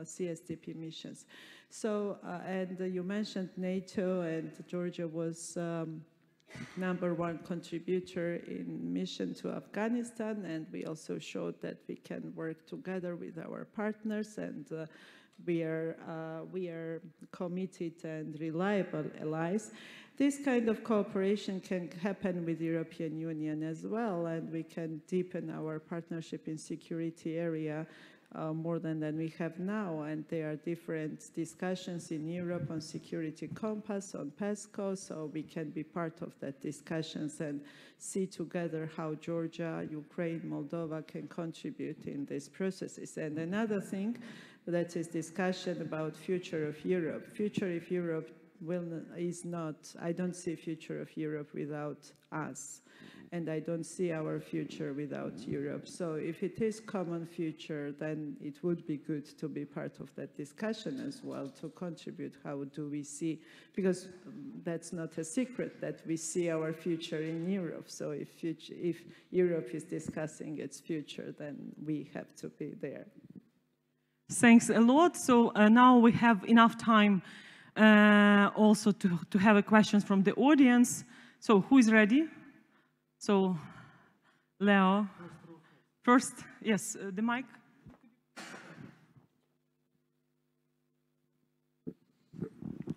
CSDP missions. So, and you mentioned NATO, and Georgia was #1 contributor in mission to Afghanistan, and we also showed that we can work together with our partners, and we are committed and reliable allies. This kind of cooperation can happen with the European Union as well, and we can deepen our partnership in security area more than we have now. And there are different discussions in Europe on security compass, on PESCO, so we can be part of that discussions and see together how Georgia, Ukraine, Moldova can contribute in these processes. And another thing, that is discussion about future of Europe. Future of Europe is not, I don't see future of Europe without us, and I don't see our future without Europe. So if it is common future, then it would be good to be part of that discussion as well, to contribute how do we see, because that's not a secret that we see our future in Europe. So if Europe is discussing its future, then we have to be there. Thanks a lot. So now we have enough time also to have a questions from the audience. So who is ready? So Leo, first, yes, the mic.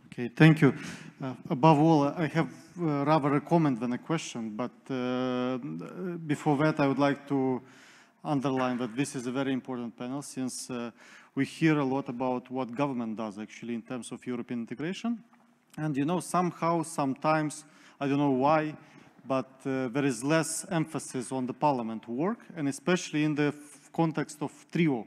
Okay, thank you. Above all, I have rather a comment than a question, but before that I would like to underline that this is a very important panel, since we hear a lot about what government does actually in terms of European integration. And you know, somehow, sometimes, I don't know why, but there is less emphasis on the parliament work, and especially in the context of trio.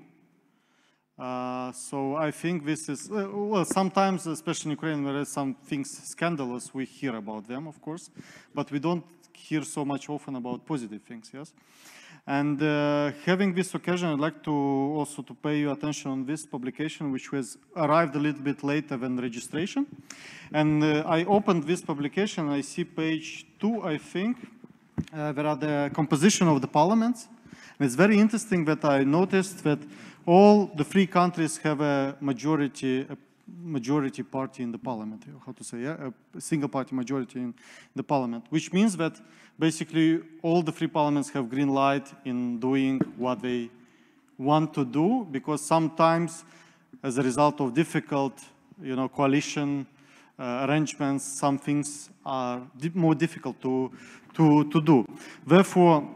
So I think this is, well, sometimes, especially in Ukraine, there are some things scandalous, we hear about them, of course, but we don't hear so much often about positive things, yes? And having this occasion, I'd like to also to pay your attention on this publication, which was arrived a little bit later than registration. And I opened this publication, I see page 2, I think, there are the composition of the parliaments. And it's very interesting that I noticed that all the 3 countries have a majority party in the parliament, how to say, yeah? A single party majority in the parliament, which means that basically all the 3 parliaments have green light in doing what they want to do, because sometimes as a result of difficult, you know, coalition arrangements, some things are more difficult to do. Therefore,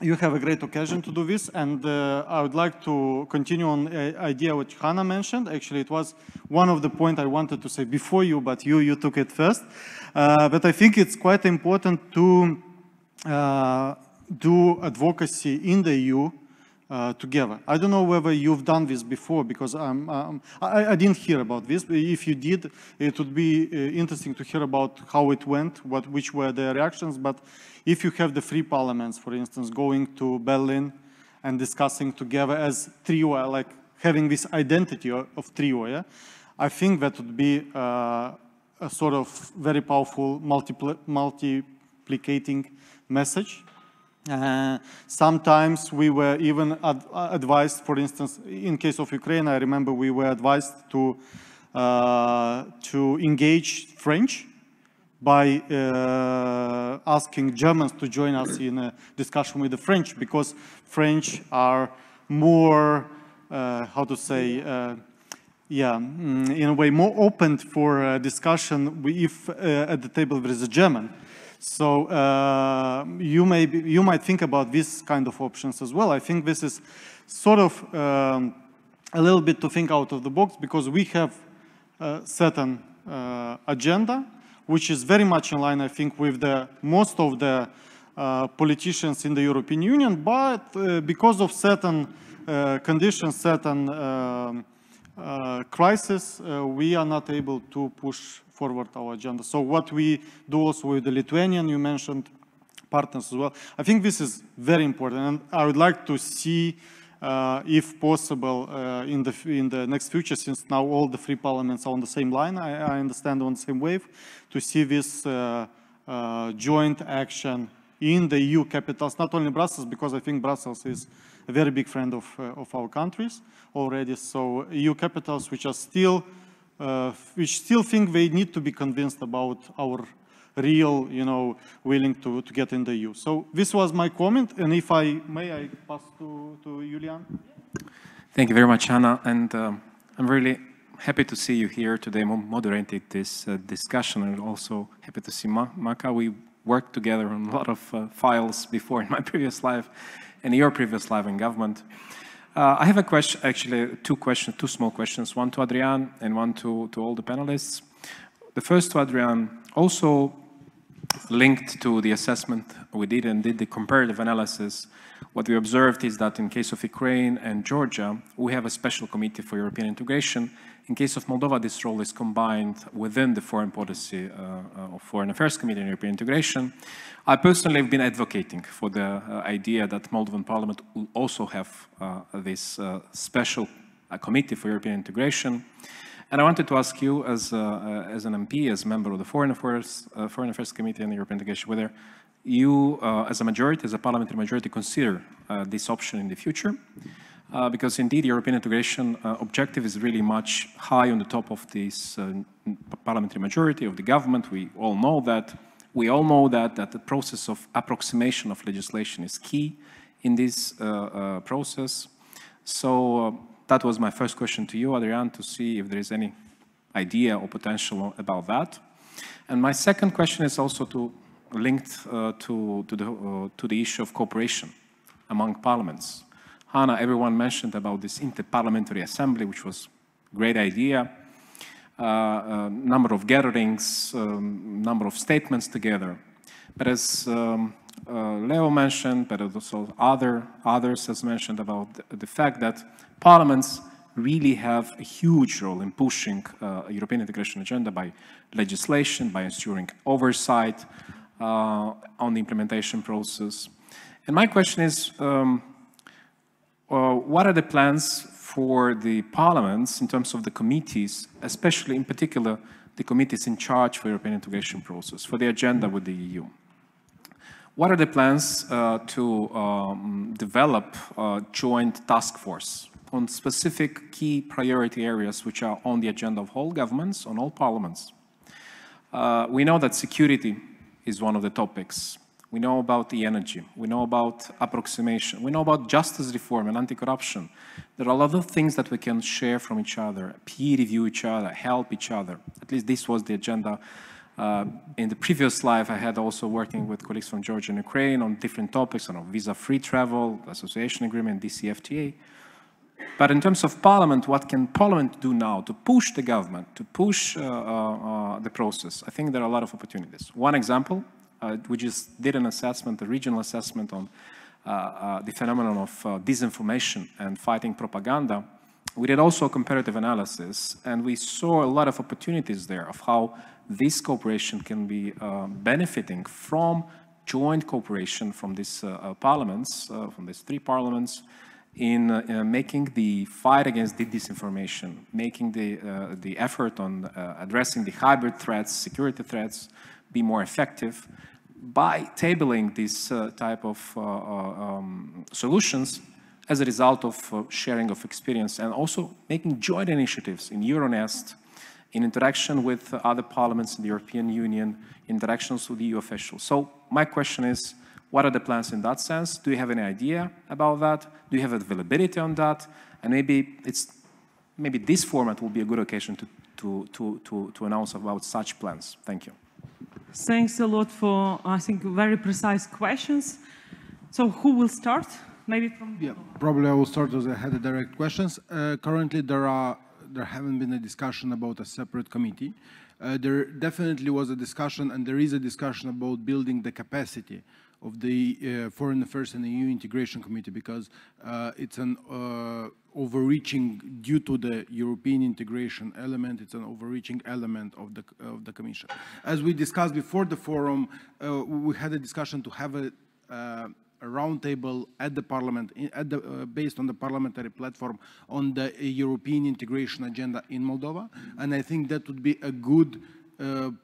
you have a great occasion to do this, and I would like to continue on an idea which Hanna mentioned. Actually, it was one of the points I wanted to say before you, but you took it first. But I think it's quite important to do advocacy in the EU together. I don't know whether you've done this before, because I didn't hear about this. If you did, it would be interesting to hear about how it went, which were the reactions. But if you have the 3 parliaments, for instance, going to Berlin and discussing together as trio, like having this identity of trio, yeah, I think that would be a sort of very powerful multiplicating message. Sometimes we were even advised, for instance, in case of Ukraine, I remember we were advised to engage French by asking Germans to join us in a discussion with the French, because French are more, how to say, yeah, in a way more open for discussion if at the table there is a German. So you might think about this kind of options as well. I think this is sort of a little bit to think out of the box, because we have a certain agenda, which is very much in line, I think, with most of the politicians in the European Union, but because of certain conditions, certain crisis, we are not able to push forward our agenda. So what we do also with the Lithuanian, you mentioned, partners as well. I think this is very important, and I would like to see, if possible, in the next future, since now all the three parliaments are on the same line, I understand on the same wave, to see this joint action in the EU capitals, not only Brussels, because I think Brussels is a very big friend of our countries already. So EU capitals, which are still, which still think they need to be convinced about our real, willing to get in the EU. So this was my comment, and if I may, I pass to Julian. Thank you very much, Hanna, and I'm really happy to see you here today moderating this discussion, and also happy to see Maka. We worked together on a lot of files before in my previous life and your previous life in government. I have a question, actually two small questions, one to Adrian and one to all the panelists. The first to Adrian, also linked to the assessment we did and did the comparative analysis. What we observed is that in case of Ukraine and Georgia, we have a special committee for European integration. In case of Moldova, this role is combined within the foreign policy or foreign affairs committee on European integration. I personally have been advocating for the idea that Moldovan parliament will also have this special committee for European integration. And I wanted to ask you, as an MP, as a member of the Foreign Affairs Committee and the European integration, whether you, as a majority, as a parliamentary majority, consider this option in the future, because indeed European integration objective is really much high on the top of this parliamentary majority of the government. We all know that. We all know that the process of approximation of legislation is key in this process. So that was my first question to you, Adrian, to see if there is any idea or potential about that. And my second question is also linked to the issue of cooperation among parliaments. Hanna, everyone mentioned about this Inter-Parliamentary Assembly, which was a great idea. Number of gatherings, number of statements together. But as Leo mentioned, but also others has mentioned about the fact that parliaments really have a huge role in pushing European integration agenda by legislation, by ensuring oversight on the implementation process. And my question is, what are the plans for the parliaments in terms of the committees, especially in particular the committees in charge for European integration process, for the agenda with the EU? What are the plans to develop a joint task force on specific key priority areas which are on the agenda of all governments, on all parliaments? We know that security is one of the topics. We know about the energy. We know about approximation. We know about justice reform and anti-corruption. There are a lot of things that we can share from each other, peer review each other, help each other. At least this was the agenda. In the previous life, I had also working with colleagues from Georgia and Ukraine on different topics, visa-free travel, association agreement, DCFTA. But in terms of parliament, what can parliament do now to push the government, to push the process? I think there are a lot of opportunities. One example, we just did an assessment, a regional assessment on the phenomenon of disinformation and fighting propaganda. We did also a comparative analysis, and we saw a lot of opportunities there of how this cooperation can be benefiting from joint cooperation from these parliaments, from these three parliaments, in making the fight against the disinformation, making the effort on addressing the hybrid threats, security threats, be more effective by tabling this type of solutions as a result of sharing of experience, and also making joint initiatives in Euronest, in interaction with other parliaments in the European Union, interactions with EU officials. So my question is, what are the plans in that sense? Do you have any idea about that? Do you have availability on that? And maybe this format will be a good occasion to announce about such plans. Thank you. Thanks a lot for, I think, very precise questions. So who will start? Maybe from... Yeah, probably I will start as I had the direct questions. Currently, there haven't been a discussion about a separate committee. There definitely was a discussion, and there is a discussion about building the capacity Foreign Affairs and EU Integration Committee, because it's an overreaching, due to the European integration element, it's an overreaching element of the Commission. As we discussed before the forum, we had a discussion to have a roundtable at the Parliament, based on the parliamentary platform on the European integration agenda in Moldova, and I think that would be a good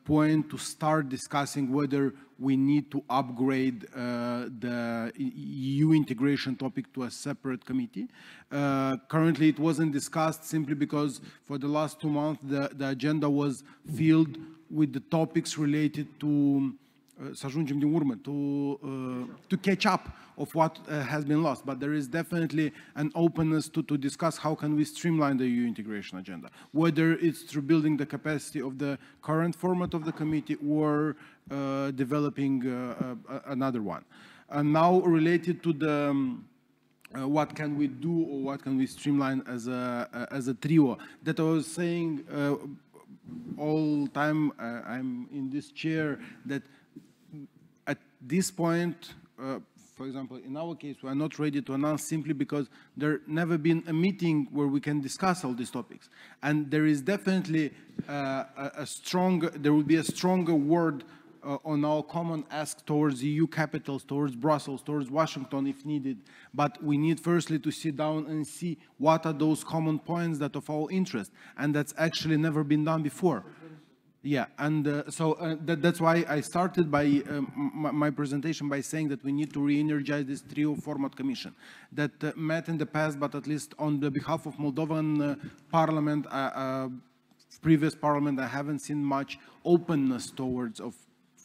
point to start discussing whether we need to upgrade the EU integration topic to a separate committee. Currently, it wasn't discussed simply because for the last 2 months, the agenda was filled with the topics related to to catch up of what has been lost. But there is definitely an openness to discuss how can we streamline the EU integration agenda, whether it's through building the capacity of the current format of the committee or developing another one. And now related to the what can we do or what can we streamline as a trio, that I was saying all time I'm in this chair, that at this point, for example, in our case, we are not ready to announce simply because there never been a meeting where we can discuss all these topics. And there is definitely there will be a stronger word on our common ask towards EU capitals, towards Brussels, towards Washington if needed. But we need firstly to sit down and see what are those common points that of our interest. And that's actually never been done before. Yeah, and that's why I started by my presentation by saying that we need to re-energize this trio format commission that met in the past, but at least on the behalf of Moldovan parliament, previous parliament, I haven't seen much openness towards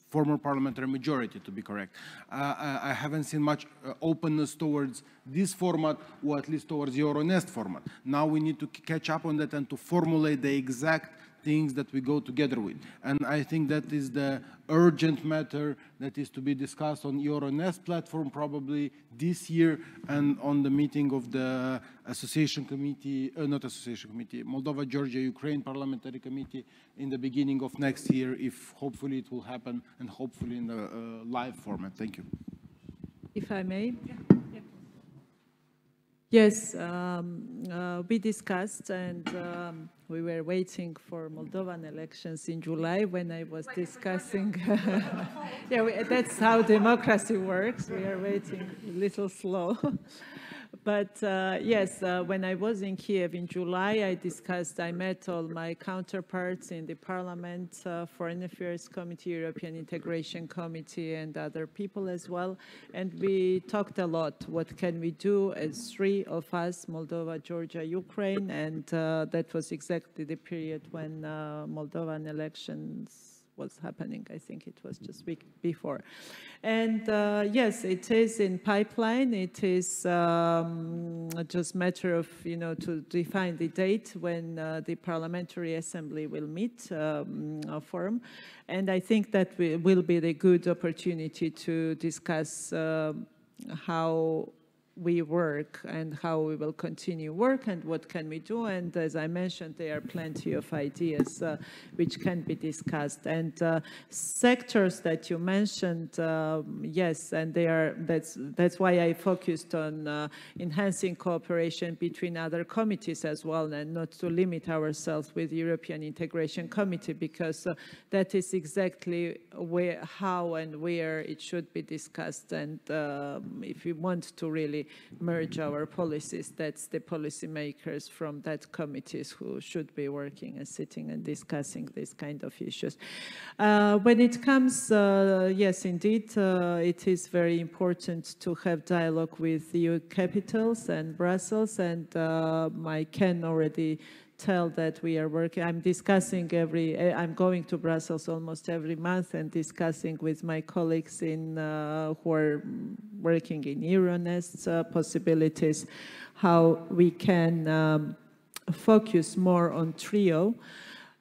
former parliamentary majority, to be correct. I haven't seen much openness towards this format, or at least towards Euronest format. Now we need to catch up on that and to formulate the exact things that we go together with. And I think that is the urgent matter that is to be discussed on Euronest platform probably this year, and on the meeting of the Association Committee, not Association Committee, Moldova, Georgia, Ukraine Parliamentary Committee in the beginning of next year, if hopefully it will happen, and hopefully in the live format. Thank you. If I may. Yes, we discussed, and we were waiting for Moldovan elections in July when I was discussing. Yeah, that's how democracy works. We are waiting a little slow. But yes, when I was in Kiev in July, I met all my counterparts in the Parliament, Foreign Affairs Committee, European Integration Committee, and other people as well. And we talked a lot. What can we do as three of us, Moldova, Georgia, Ukraine? And that was exactly the period when Moldovan elections was happening. I think it was just week before. And yes, it is in pipeline. It is just matter of, to define the date when the Parliamentary Assembly will meet forum. And I think that will be the good opportunity to discuss how we work and how we will continue work and what can we do. And as I mentioned, there are plenty of ideas which can be discussed. And sectors that you mentioned, yes, and that's why I focused on enhancing cooperation between other committees as well, and not to limit ourselves with European Integration Committee, because that is exactly how and where it should be discussed. And if we want to really merge our policies, that's the policymakers from that committees who should be working and sitting and discussing these kind of issues. When it comes, yes, indeed, it is very important to have dialogue with EU capitals and Brussels, and I can already tell that we are working. I'm discussing I'm going to Brussels almost every month and discussing with my colleagues who are working in Euronest possibilities, how we can focus more on trio.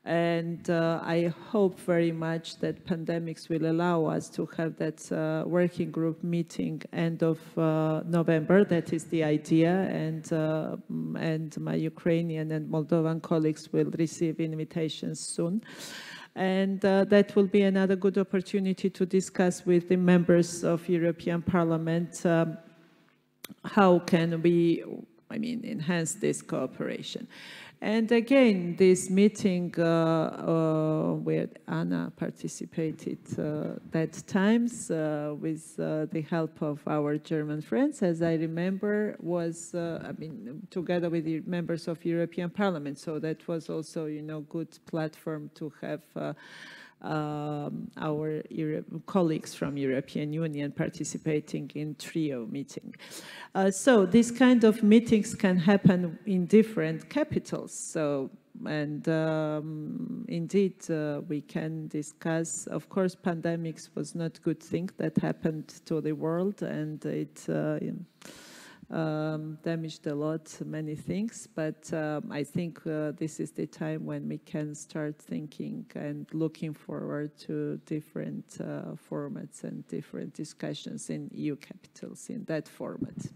And I hope very much that pandemics will allow us to have that working group meeting end of November. That is the idea, and my Ukrainian and Moldovan colleagues will receive invitations soon. And that will be another good opportunity to discuss with the members of European Parliament how can we, enhance this cooperation. And again, this meeting where Hanna participated that times with the help of our German friends, as I remember, was, together with the members of European Parliament. So that was also, good platform to have our colleagues from European Union participating in trio meeting. So these kind of meetings can happen in different capitals. So, and indeed, we can discuss, of course, pandemics was not a good thing that happened to the world, and it damaged a lot, many things, but I think this is the time when we can start thinking and looking forward to different formats and different discussions in EU capitals in that format.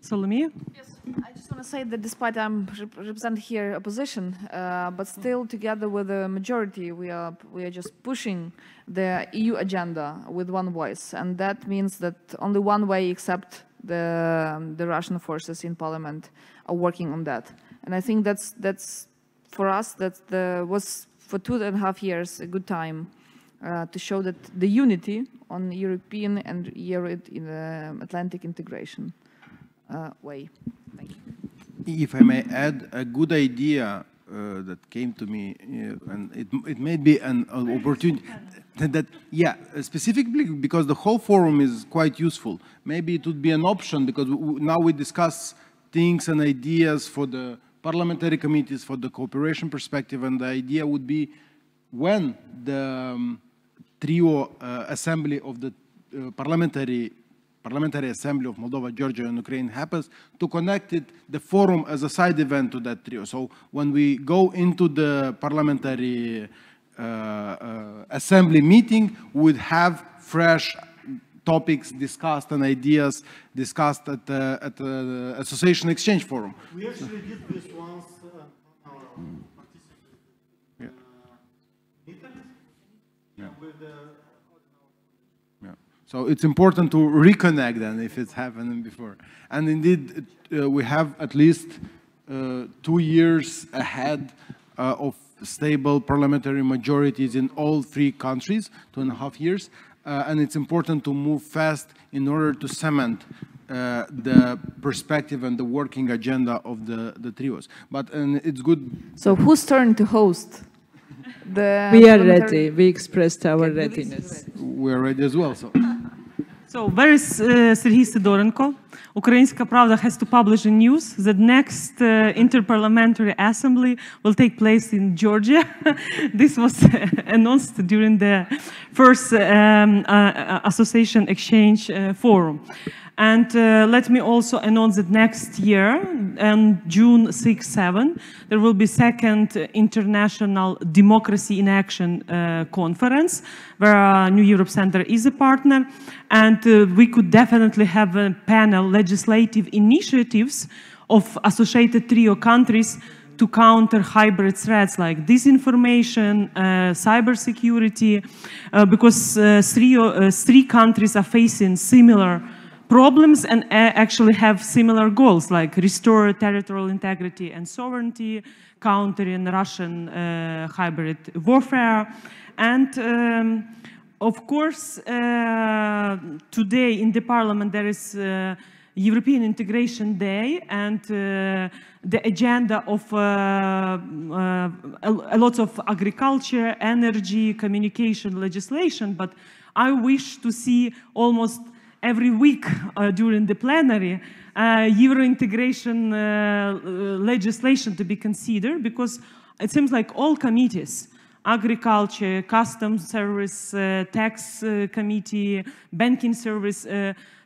Solomia? Yes, I just want to say that despite I'm represent here opposition, but still together with the majority, we are just pushing the EU agenda with one voice, and that means that only one way except the Russian forces in parliament are working on that. And I think that's for us, that was for 2.5 years a good time to show that the unity on European and Euro-Atlantic integration way. Thank you. If I may add, a good idea that came to me, and it may be an opportunity, that, yeah, specifically because the whole forum is quite useful. Maybe it would be an option, because now we discuss things and ideas for the parliamentary committees, for the cooperation perspective, and the idea would be when the trio assembly of the Parliamentary Assembly of Moldova, Georgia, and Ukraine happens, to connect it, the forum as a side event to that trio. So when we go into the parliamentary assembly meeting, we would have fresh topics discussed and ideas discussed at the Association Exchange Forum. We actually did this once on our with the. So it's important to reconnect then if it's happening before. And indeed, we have at least 2 years ahead of stable parliamentary majorities in all 3 countries, 2.5 years. And it's important to move fast in order to cement the perspective and the working agenda of the trios. But it's good. So whose turn to host? We are ready. We expressed our readiness. We are ready as well. So, where is Serhiy Sidorenko? Ukrainska Pravda has to publish a news that next Inter-Parliamentary Assembly will take place in Georgia. This was announced during the first Association Exchange Forum. And let me also announce that next year, on June 6-7, there will be second International Democracy in Action conference, where New Europe Center is a partner. And we could definitely have a panel, legislative initiatives of associated trio countries to counter hybrid threats like disinformation, cybersecurity, because 3 countries are facing similar problems and actually have similar goals, like restore territorial integrity and sovereignty, countering Russian hybrid warfare. And of course, today in the Parliament there is European Integration Day, and the agenda of a lot of agriculture, energy, communication, legislation, but I wish to see almost every week during the plenary, Euro integration legislation to be considered, because it seems like all committees, agriculture, customs service, tax committee, banking service,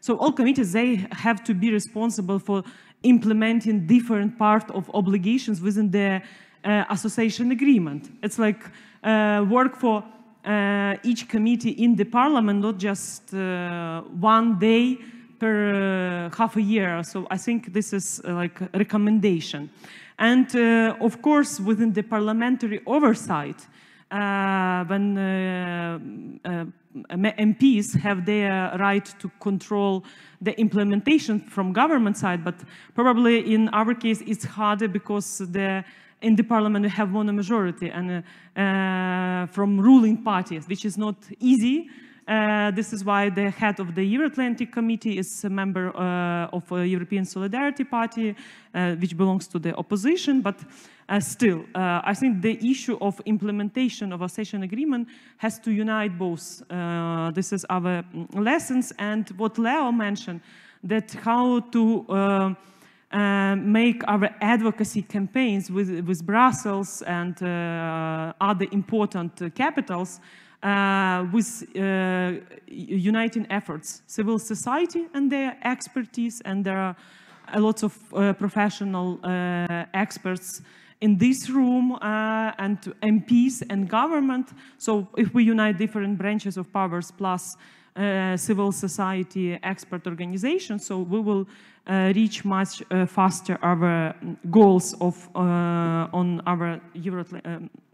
so all committees, they have to be responsible for implementing different part of obligations within the association agreement. It's like work for each committee in the parliament, not just 1 day per half a year. So I think this is like a recommendation. And of course, within the parliamentary oversight, when MPs have their right to control the implementation from government side, but probably in our case it's harder because in the parliament we have mono-majority and from ruling parties, which is not easy. This is why the head of the Euro-Atlantic Committee is a member of a European Solidarity Party, which belongs to the opposition. But still, I think the issue of implementation of association agreement has to unite both. This is our lessons, and what Leo mentioned, that how to make our advocacy campaigns with Brussels and other important capitals with uniting efforts, civil society and their expertise, and there are a lot of professional experts in this room and MPs and government. So if we unite different branches of powers plus civil society expert organizations, so we will reach much faster our goals of on our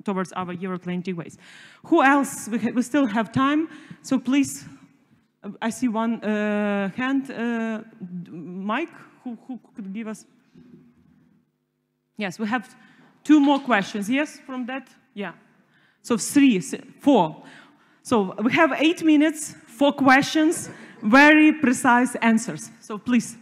towards our Euro-Atlantic ways. Who else? We still have time, so please. I see one hand. Mike, who could give us? Yes, we have 2 more questions. Yes, from that. Yeah. So 3, 4. So we have 8 minutes. 4 questions, very precise answers. So please.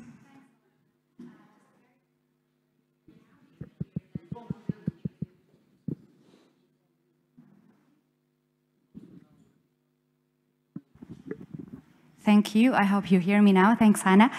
Thank you. I hope you hear me now. Thanks, Hanna.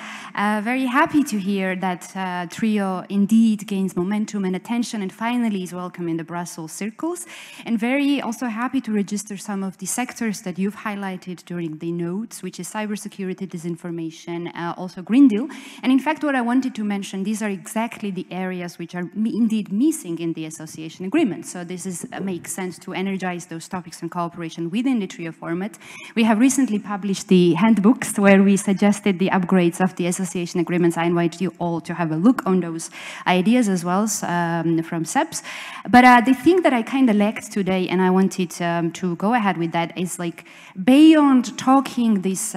Very happy to hear that trio indeed gains momentum and attention and finally is welcome in the Brussels circles. And very also happy to register some of the sectors that you've highlighted during the notes, which is cybersecurity, disinformation, also Green Deal. And in fact, what I wanted to mention, these are exactly the areas which are indeed missing in the association agreement. So this makes sense to energize those topics and cooperation within the trio format. We have recently published the handbooks where we suggested the upgrades of the association agreements. I invite you all to have a look on those ideas as well from SEPs. But the thing that I kind of lacked today, and I wanted to go ahead with that, is like beyond talking these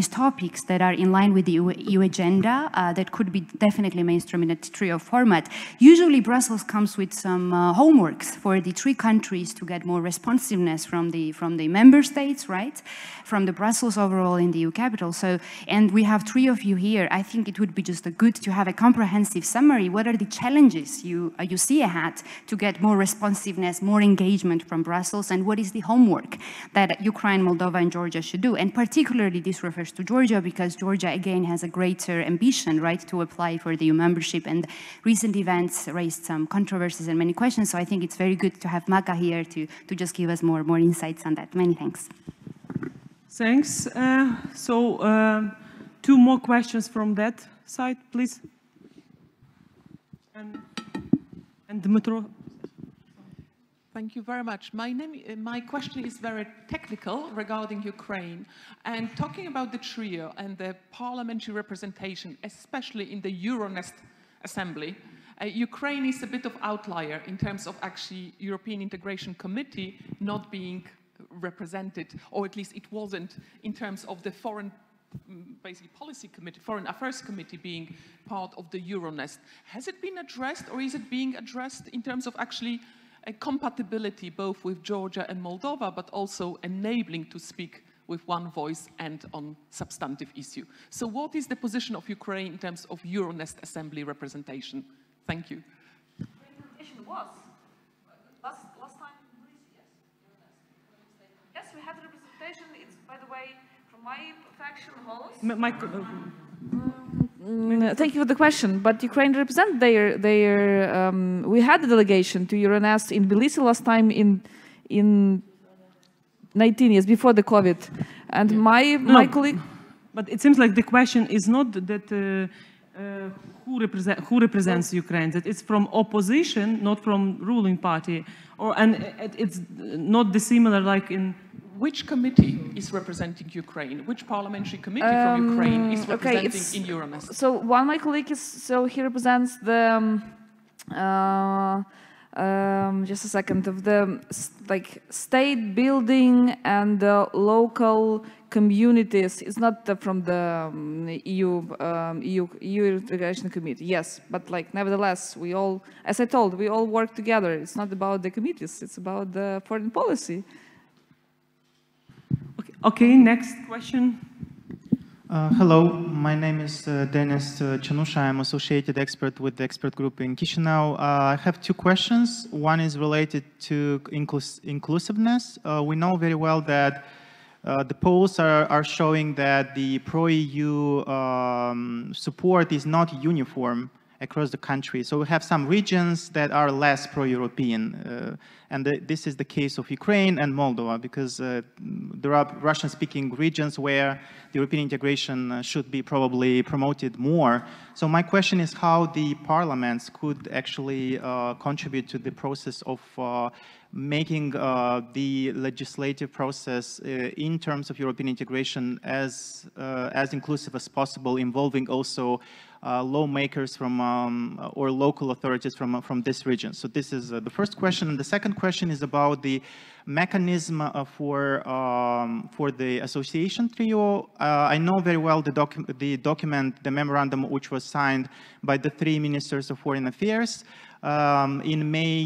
topics that are in line with the EU agenda that could be definitely mainstream in a trio format. Usually Brussels comes with some homeworks for the 3 countries to get more responsiveness from the member states, right? From the Brussels overall in the EU capital. So, and we have 3 of you here. I think it would be just good to have a comprehensive summary. What are the challenges you see ahead to get more responsiveness, more engagement from Brussels, and what is the homework that Ukraine, Moldova, and Georgia should do? And particularly this refers to Georgia because Georgia again has a greater ambition, right, to apply for the EU membership. And recent events raised some controversies and many questions. So I think it's very good to have Maka here to just give us more insights on that. Many thanks. Thanks. 2 more questions from that side, please. And Dmitro. Thank you very much. My question is very technical regarding Ukraine. And talking about the trio and the parliamentary representation, especially in the Euronest Assembly, Ukraine is a bit of outlier in terms of actually European Integration Committee not being represented, or at least it wasn't in terms of the foreign policy committee, foreign affairs committee being part of the Euronest. Has it been addressed, or is it being addressed in terms of actually a compatibility both with Georgia and Moldova, but also enabling to speak with one voice and on substantive issue? So what is the position of Ukraine in terms of Euronest Assembly representation? Thank you. Representation was last time. Yes, we had representation. It's, by the way, from my faction host. Thank you for the question. But Ukraine represent their we had a delegation to Euronest in Tbilisi last time in 19 years before the COVID, and my colleague. But it seems like the question is not that who represents Ukraine. That it's from opposition, not from ruling party, and it's not dissimilar like in. Which committee is representing Ukraine? Which parliamentary committee from Ukraine is representing in Euronest? So one of my colleagues he represents the just a second, of the state building and the local communities. It's not from the EU Integration Committee, yes, but nevertheless, we all, as I told, we all work together. It's not about the committees, it's about the foreign policy. Okay, next question. Hello, my name is Denis Chanusha. I'm associated expert with the expert group in Chisinau. I have two questions. One is related to inclusiveness. We know very well that the polls are showing that the pro-EU support is not uniform across the country. So we have some regions that are less pro-European. And this is the case of Ukraine and Moldova, because there are Russian-speaking regions where the European integration should be probably promoted more. So my question is how the parliaments could actually contribute to the process of making the legislative process in terms of European integration as inclusive as possible, involving also lawmakers from or local authorities from this region. So this is the first question. And the second question is about the mechanism for the association trio. I know very well the document, the memorandum, which was signed by the 3 ministers of foreign affairs in May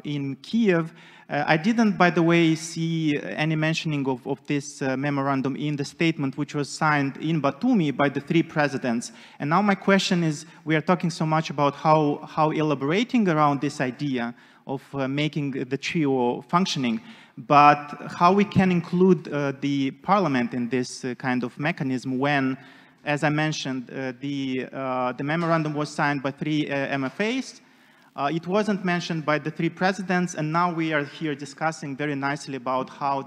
in Kiev. I didn't, by the way, see any mentioning of this memorandum in the statement which was signed in Batumi by the 3 presidents. And now my question is, we are talking so much about how elaborating around this idea of making the trio functioning, but how we can include the parliament in this kind of mechanism when, as I mentioned, the memorandum was signed by 3 MFAs. It wasn't mentioned by the 3 presidents, and now we are here discussing very nicely about how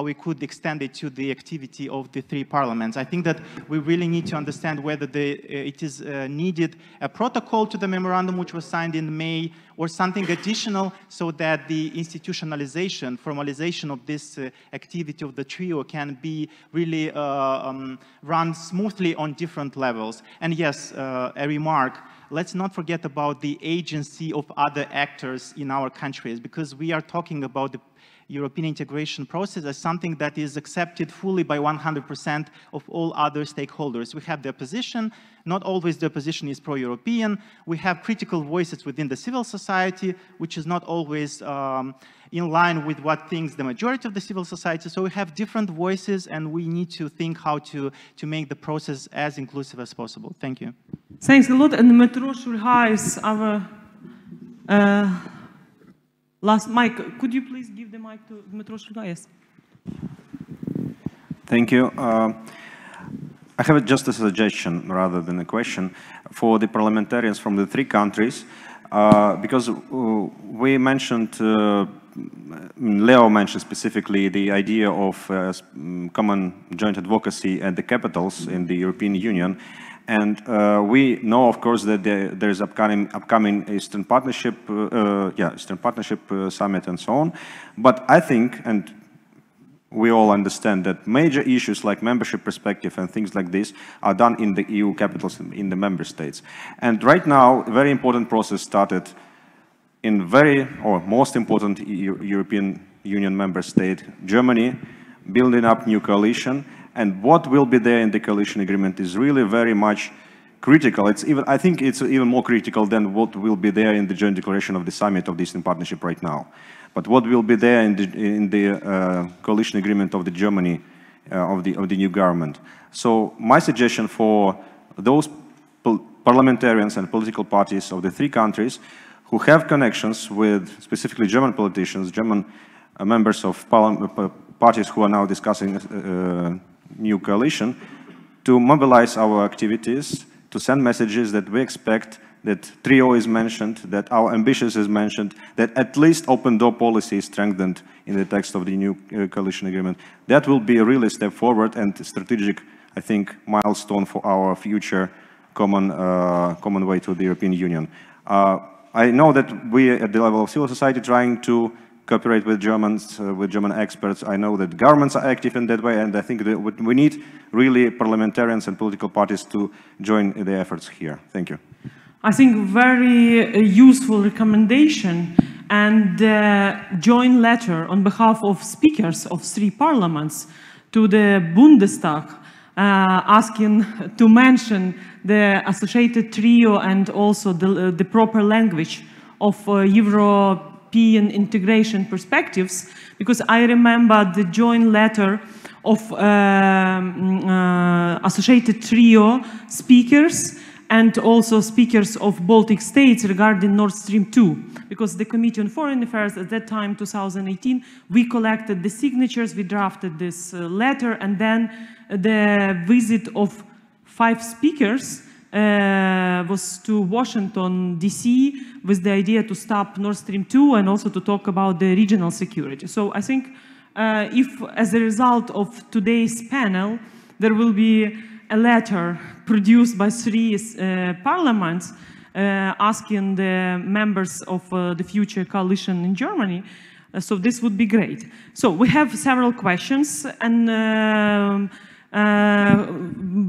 we could extend it to the activity of the 3 parliaments. I think that we really need to understand whether it is needed a protocol to the memorandum which was signed in May, or something additional, so that the institutionalization, formalization of this activity of the trio can be really run smoothly on different levels. And yes, a remark. Let's not forget about the agency of other actors in our countries, because we are talking about the European integration process as something that is accepted fully by 100% of all other stakeholders. We have the opposition. Not always the opposition is pro-European. We have critical voices within the civil society, which is not always in line with what thinks the majority of the civil society. So we have different voices, and we need to think how to make the process as inclusive as possible. Thank you. Thanks a lot. And Metoshulha is our last mic. Could you please give the mic to Metoshulha? Yes. Thank you. I have just a suggestion rather than a question for the parliamentarians from the 3 countries, because we mentioned, Leo mentioned specifically the idea of common joint advocacy at the capitals in the European Union. And we know, of course, that there is upcoming Eastern Partnership, Eastern Partnership Summit and so on. But I think, and we all understand, that major issues like membership perspective and things like this are done in the EU capitals, in the member states. And right now, a very important process started in most important European Union member state, Germany, building up new coalition. And what will be there in the coalition agreement is really very much critical. I think it's even more critical than what will be there in the joint declaration of the summit of the Eastern Partnership right now. But what will be there in the coalition agreement of the Germany, of the new government. So my suggestion for those parliamentarians and political parties of the 3 countries who have connections with specifically German politicians, German members of parties who are now discussing new coalition, to mobilize our activities, to send messages that we expect that trio is mentioned, that our ambitions is mentioned, that at least open door policy is strengthened in the text of the new coalition agreement. That will be a really step forward and strategic, I think, milestone for our future common way to the European Union. I know that we at the level of civil society trying to cooperate with Germans, with German experts. I know that governments are active in that way, and I think that we need really parliamentarians and political parties to join the efforts here. Thank you. I think, very useful recommendation and joint letter on behalf of speakers of 3 parliaments to the Bundestag, asking to mention the associated trio and also the proper language of European integration perspectives, because I remember the joint letter of associated trio speakers and also speakers of Baltic states regarding Nord Stream 2, because the Committee on Foreign Affairs at that time, 2018, we collected the signatures, we drafted this letter, and then the visit of 5 speakers was to Washington, D.C., with the idea to stop Nord Stream 2 and also to talk about the regional security. So I think if, as a result of today's panel, there will be a letter produced by 3 parliaments asking the members of the future coalition in Germany, so this would be great. So we have several questions, and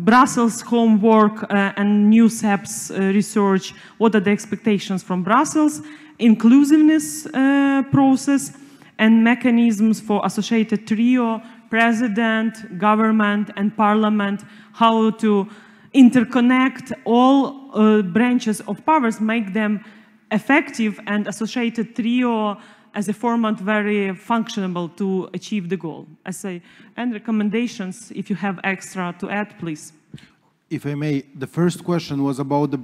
Brussels homework and new SEP's research, what are the expectations from Brussels, inclusiveness process, and mechanisms for associated trio, president, government, and parliament, how to interconnect all branches of powers, make them effective, and associated trio as a format very functional to achieve the goal. And recommendations, if you have extra to add, please. If I may, the first question was about the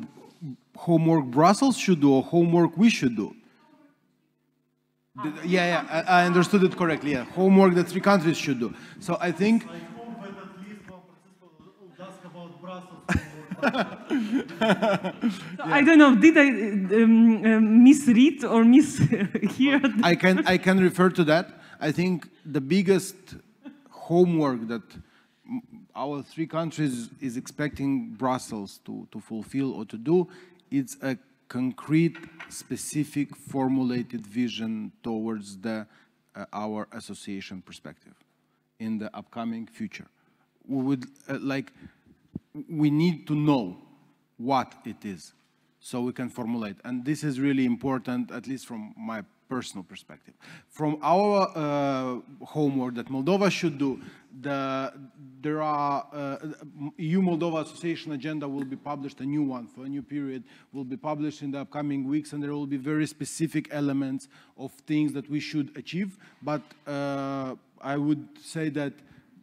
homework Brussels should do or homework we should do. Yeah, I understood it correctly. Yeah, homework that 3 countries should do. So I think. I hope that at least one participant will ask about Brussels. I don't know. Did I misread or mishear? I can refer to that. I think the biggest homework that our 3 countries is expecting Brussels to fulfill or to do, it's a concrete, specific, formulated vision towards our association perspective in the upcoming future. We would we need to know what it is so we can formulate, and this is really important, at least from my personal perspective. From our homework that Moldova should do, there are EU-Moldova Association Agenda will be published, a new one for a new period, will be published in the upcoming weeks, and there will be very specific elements of things that we should achieve. But I would say that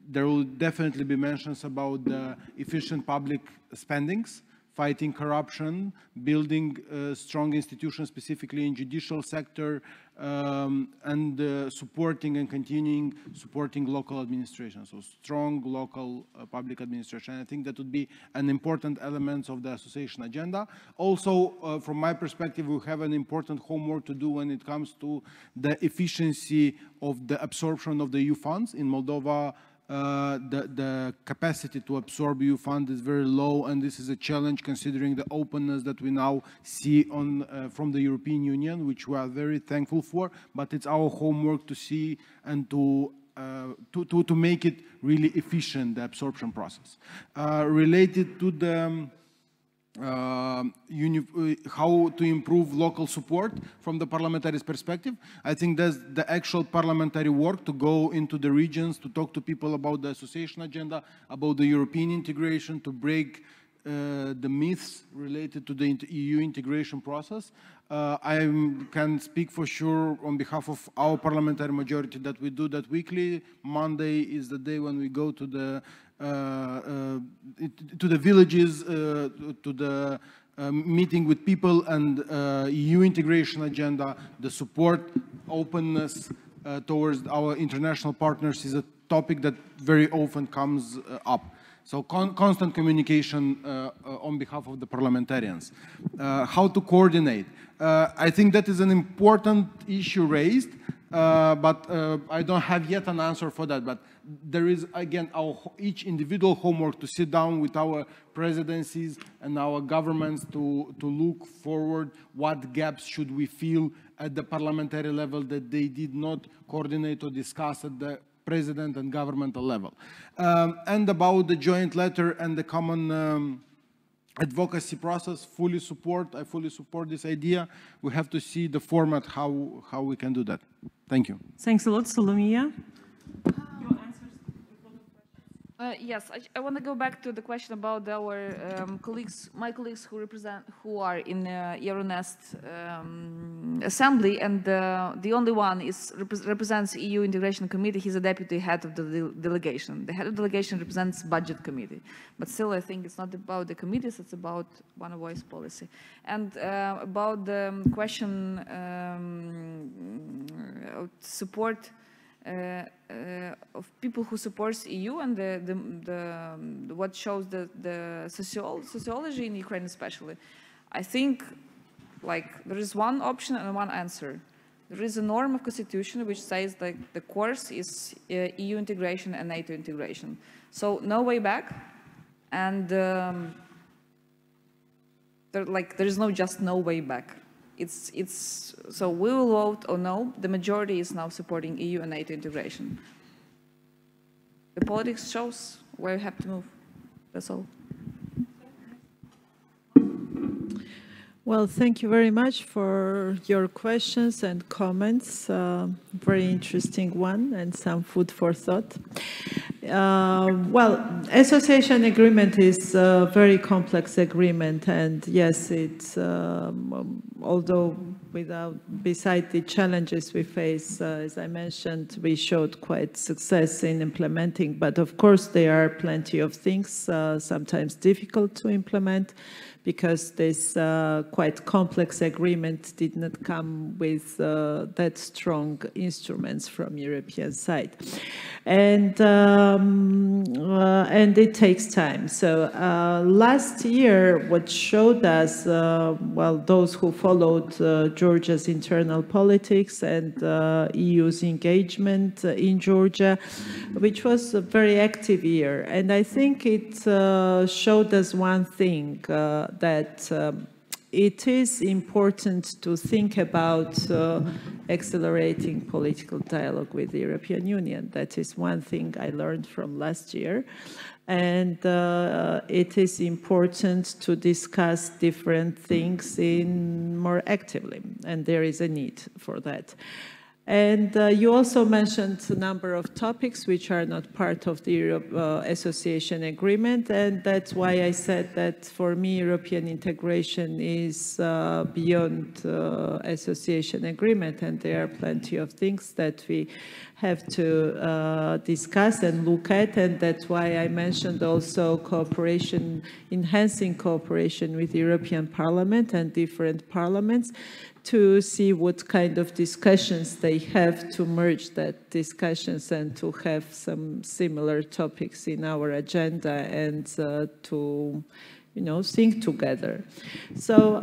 there will definitely be mentions about the efficient public spendings, fighting corruption, building strong institutions, specifically in judicial sector, and supporting and continuing supporting local administration. So strong local public administration. I think that would be an important element of the association agenda. Also, from my perspective, we have an important homework to do when it comes to the efficiency of the absorption of the EU funds in Moldova. The capacity to absorb EU fund is very low, and this is a challenge considering the openness that we now see from the European Union, which we are very thankful for. But it's our homework to see and to make it really efficient, the absorption process. Related to the how to improve local support from the parliamentary perspective. I think that's the actual parliamentary work to go into the regions, to talk to people about the association agenda, about the European integration, to break the myths related to the EU integration process. I can speak for sure on behalf of our parliamentary majority that we do that weekly. Monday is the day when we go to the villages, to the meeting with people, and EU integration agenda, the support, openness towards our international partners is a topic that very often comes up. So constant communication on behalf of the parliamentarians. How to coordinate. I think that is an important issue raised, but I don't have yet an answer for that. But there is, again, each individual homework to sit down with our presidencies and our governments to look forward what gaps should we fill at the parliamentary level that they did not coordinate or discuss at the president and governmental level. And about the joint letter and the common advocacy process, I fully support this idea. We have to see the format, how we can do that. Thank you. Thanks a lot, Solomia. Yes, I want to go back to the question about our colleagues, my colleagues who are in Euronest assembly, and the only one represents EU Integration Committee. He's a deputy head of the delegation. The head of the delegation represents Budget Committee, but still, I think it's not about the committees; it's about one voice policy. And about the question of support. Of people who supports EU and what shows the sociology in Ukraine especially, I think like there is one option and one answer. There is a norm of constitution which says like the course is EU integration and NATO integration. So no way back, and there is no just no way back. So we will vote or no. The majority is now supporting EU and NATO integration. The politics shows where you have to move. That's all. Well, thank you very much for your questions and comments. Very interesting one and some food for thought. Well, association agreement is a very complex agreement, and yes, it's although beside the challenges we face, as I mentioned, we showed quite success in implementing. But of course, there are plenty of things sometimes difficult to implement, because this quite complex agreement did not come with that strong instruments from European side, and it takes time. So last year, what showed us, well, those who followed Georgia's internal politics and EU's engagement in Georgia, which was a very active year, and I think it showed us one thing. That it is important to think about accelerating political dialogue with the European Union. That is one thing I learned from last year. And it is important to discuss different things more actively, and there is a need for that. And you also mentioned a number of topics which are not part of the Europe Association Agreement, and that's why I said that for me European integration is beyond Association Agreement, and there are plenty of things that we have to discuss and look at, and that's why I mentioned also cooperation, enhancing cooperation with the European Parliament and different parliaments, to see what kind of discussions they have, to merge that discussions and to have some similar topics in our agenda, and to, you know, think together. So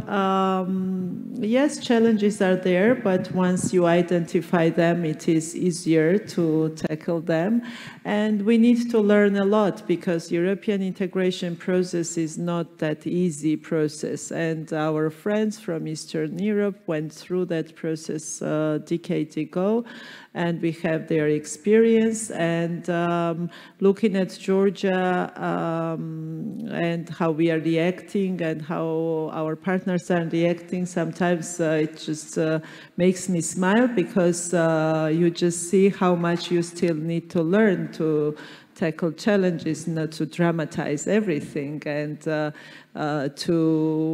yes, challenges are there, but once you identify them, it is easier to tackle them. And we need to learn a lot, because European integration process is not that easy process. And our friends from Eastern Europe went through that process a decade ago, and we have their experience. And looking at Georgia and how we are reacting and how our partners are reacting, sometimes it just makes me smile, because you just see how much you still need to learn to tackle challenges, not to dramatize everything, and to,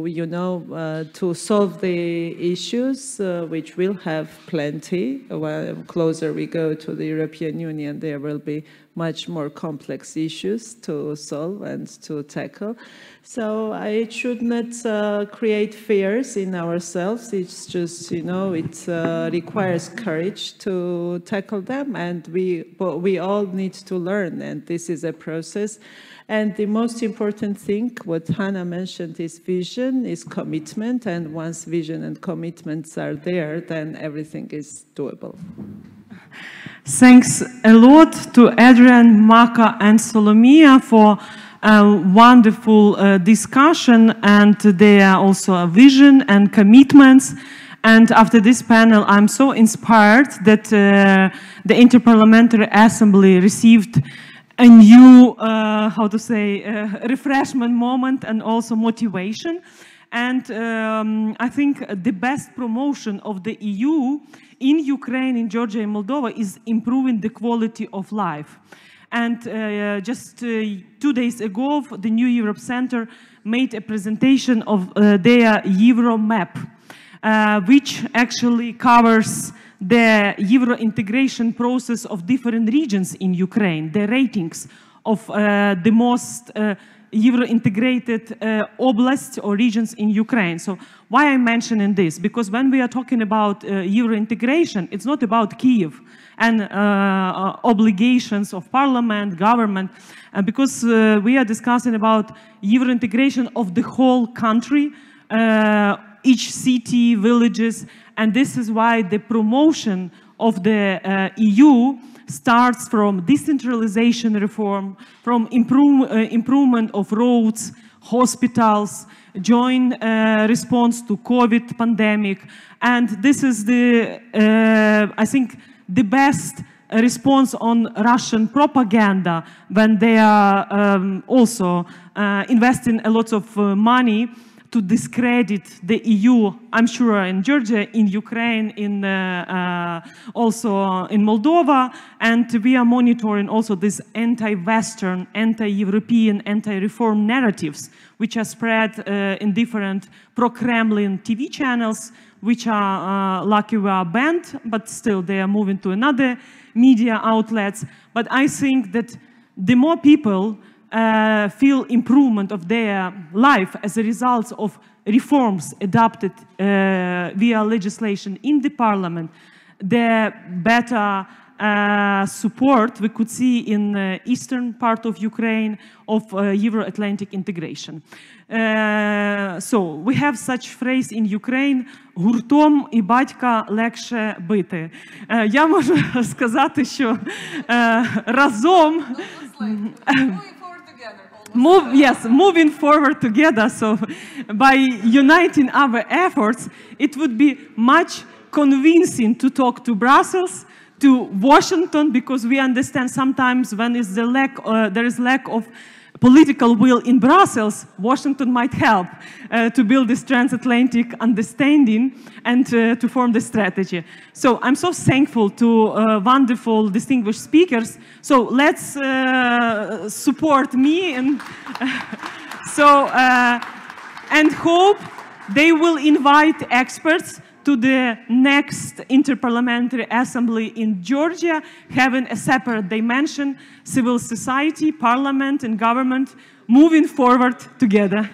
you know, to solve the issues, which we'll have plenty. While closer we go to the European Union, there will be much more complex issues to solve and to tackle. So it should not create fears in ourselves. It's just, you know, it requires courage to tackle them, and we all need to learn, and this is a process. And the most important thing, what Hanna mentioned, is vision, is commitment, and once vision and commitments are there, then everything is doable. Thanks a lot to Adrian, Maka, and Solomia for a wonderful discussion, and their also vision and commitments. And after this panel, I'm so inspired that the Inter-Parliamentary Assembly received a new, how to say, refreshment moment and also motivation. And I think the best promotion of the EU in Ukraine, in Georgia, and Moldova is improving the quality of life. And just 2 days ago, the New Europe Center made a presentation of their Euro map, which actually covers the Euro integration process of different regions in Ukraine, the ratings of the most Euro integrated oblasts or regions in Ukraine. So why I'm mentioning this? Because when we are talking about Euro integration, it's not about Kyiv and obligations of parliament, government, because we are discussing about Euro integration of the whole country, each city, villages, and this is why the promotion of the EU starts from decentralization reform, from improvement of roads, hospitals, joint response to COVID pandemic, and this is the, I think, the best response on Russian propaganda when they are also investing a lot of money to discredit the EU, I'm sure in Georgia, in Ukraine, in also in Moldova, and we are monitoring also these anti-Western, anti-European, anti-reform narratives, which are spread in different pro-Kremlin TV channels, which are lucky we are banned, but still they are moving to another media outlets. But I think that the more people feel improvement of their life as a result of reforms adopted via legislation in the parliament, the better support we could see in the eastern part of Ukraine of Euro-Atlantic integration. So we have such phrase in Ukraine: гуртом і батька легше бити. Я можу сказати, що разом moving forward together. So by uniting our efforts, it would be much convincing to talk to Brussels, to Washington, because we understand sometimes when is the there is lack of political will in Brussels, Washington might help to build this transatlantic understanding and to form the strategy. So I'm so thankful to wonderful, distinguished speakers. So let's support me and and hope they will invite experts to the next Inter-Parliamentary Assembly in Georgia, having a separate dimension, civil society, parliament, and government moving forward together.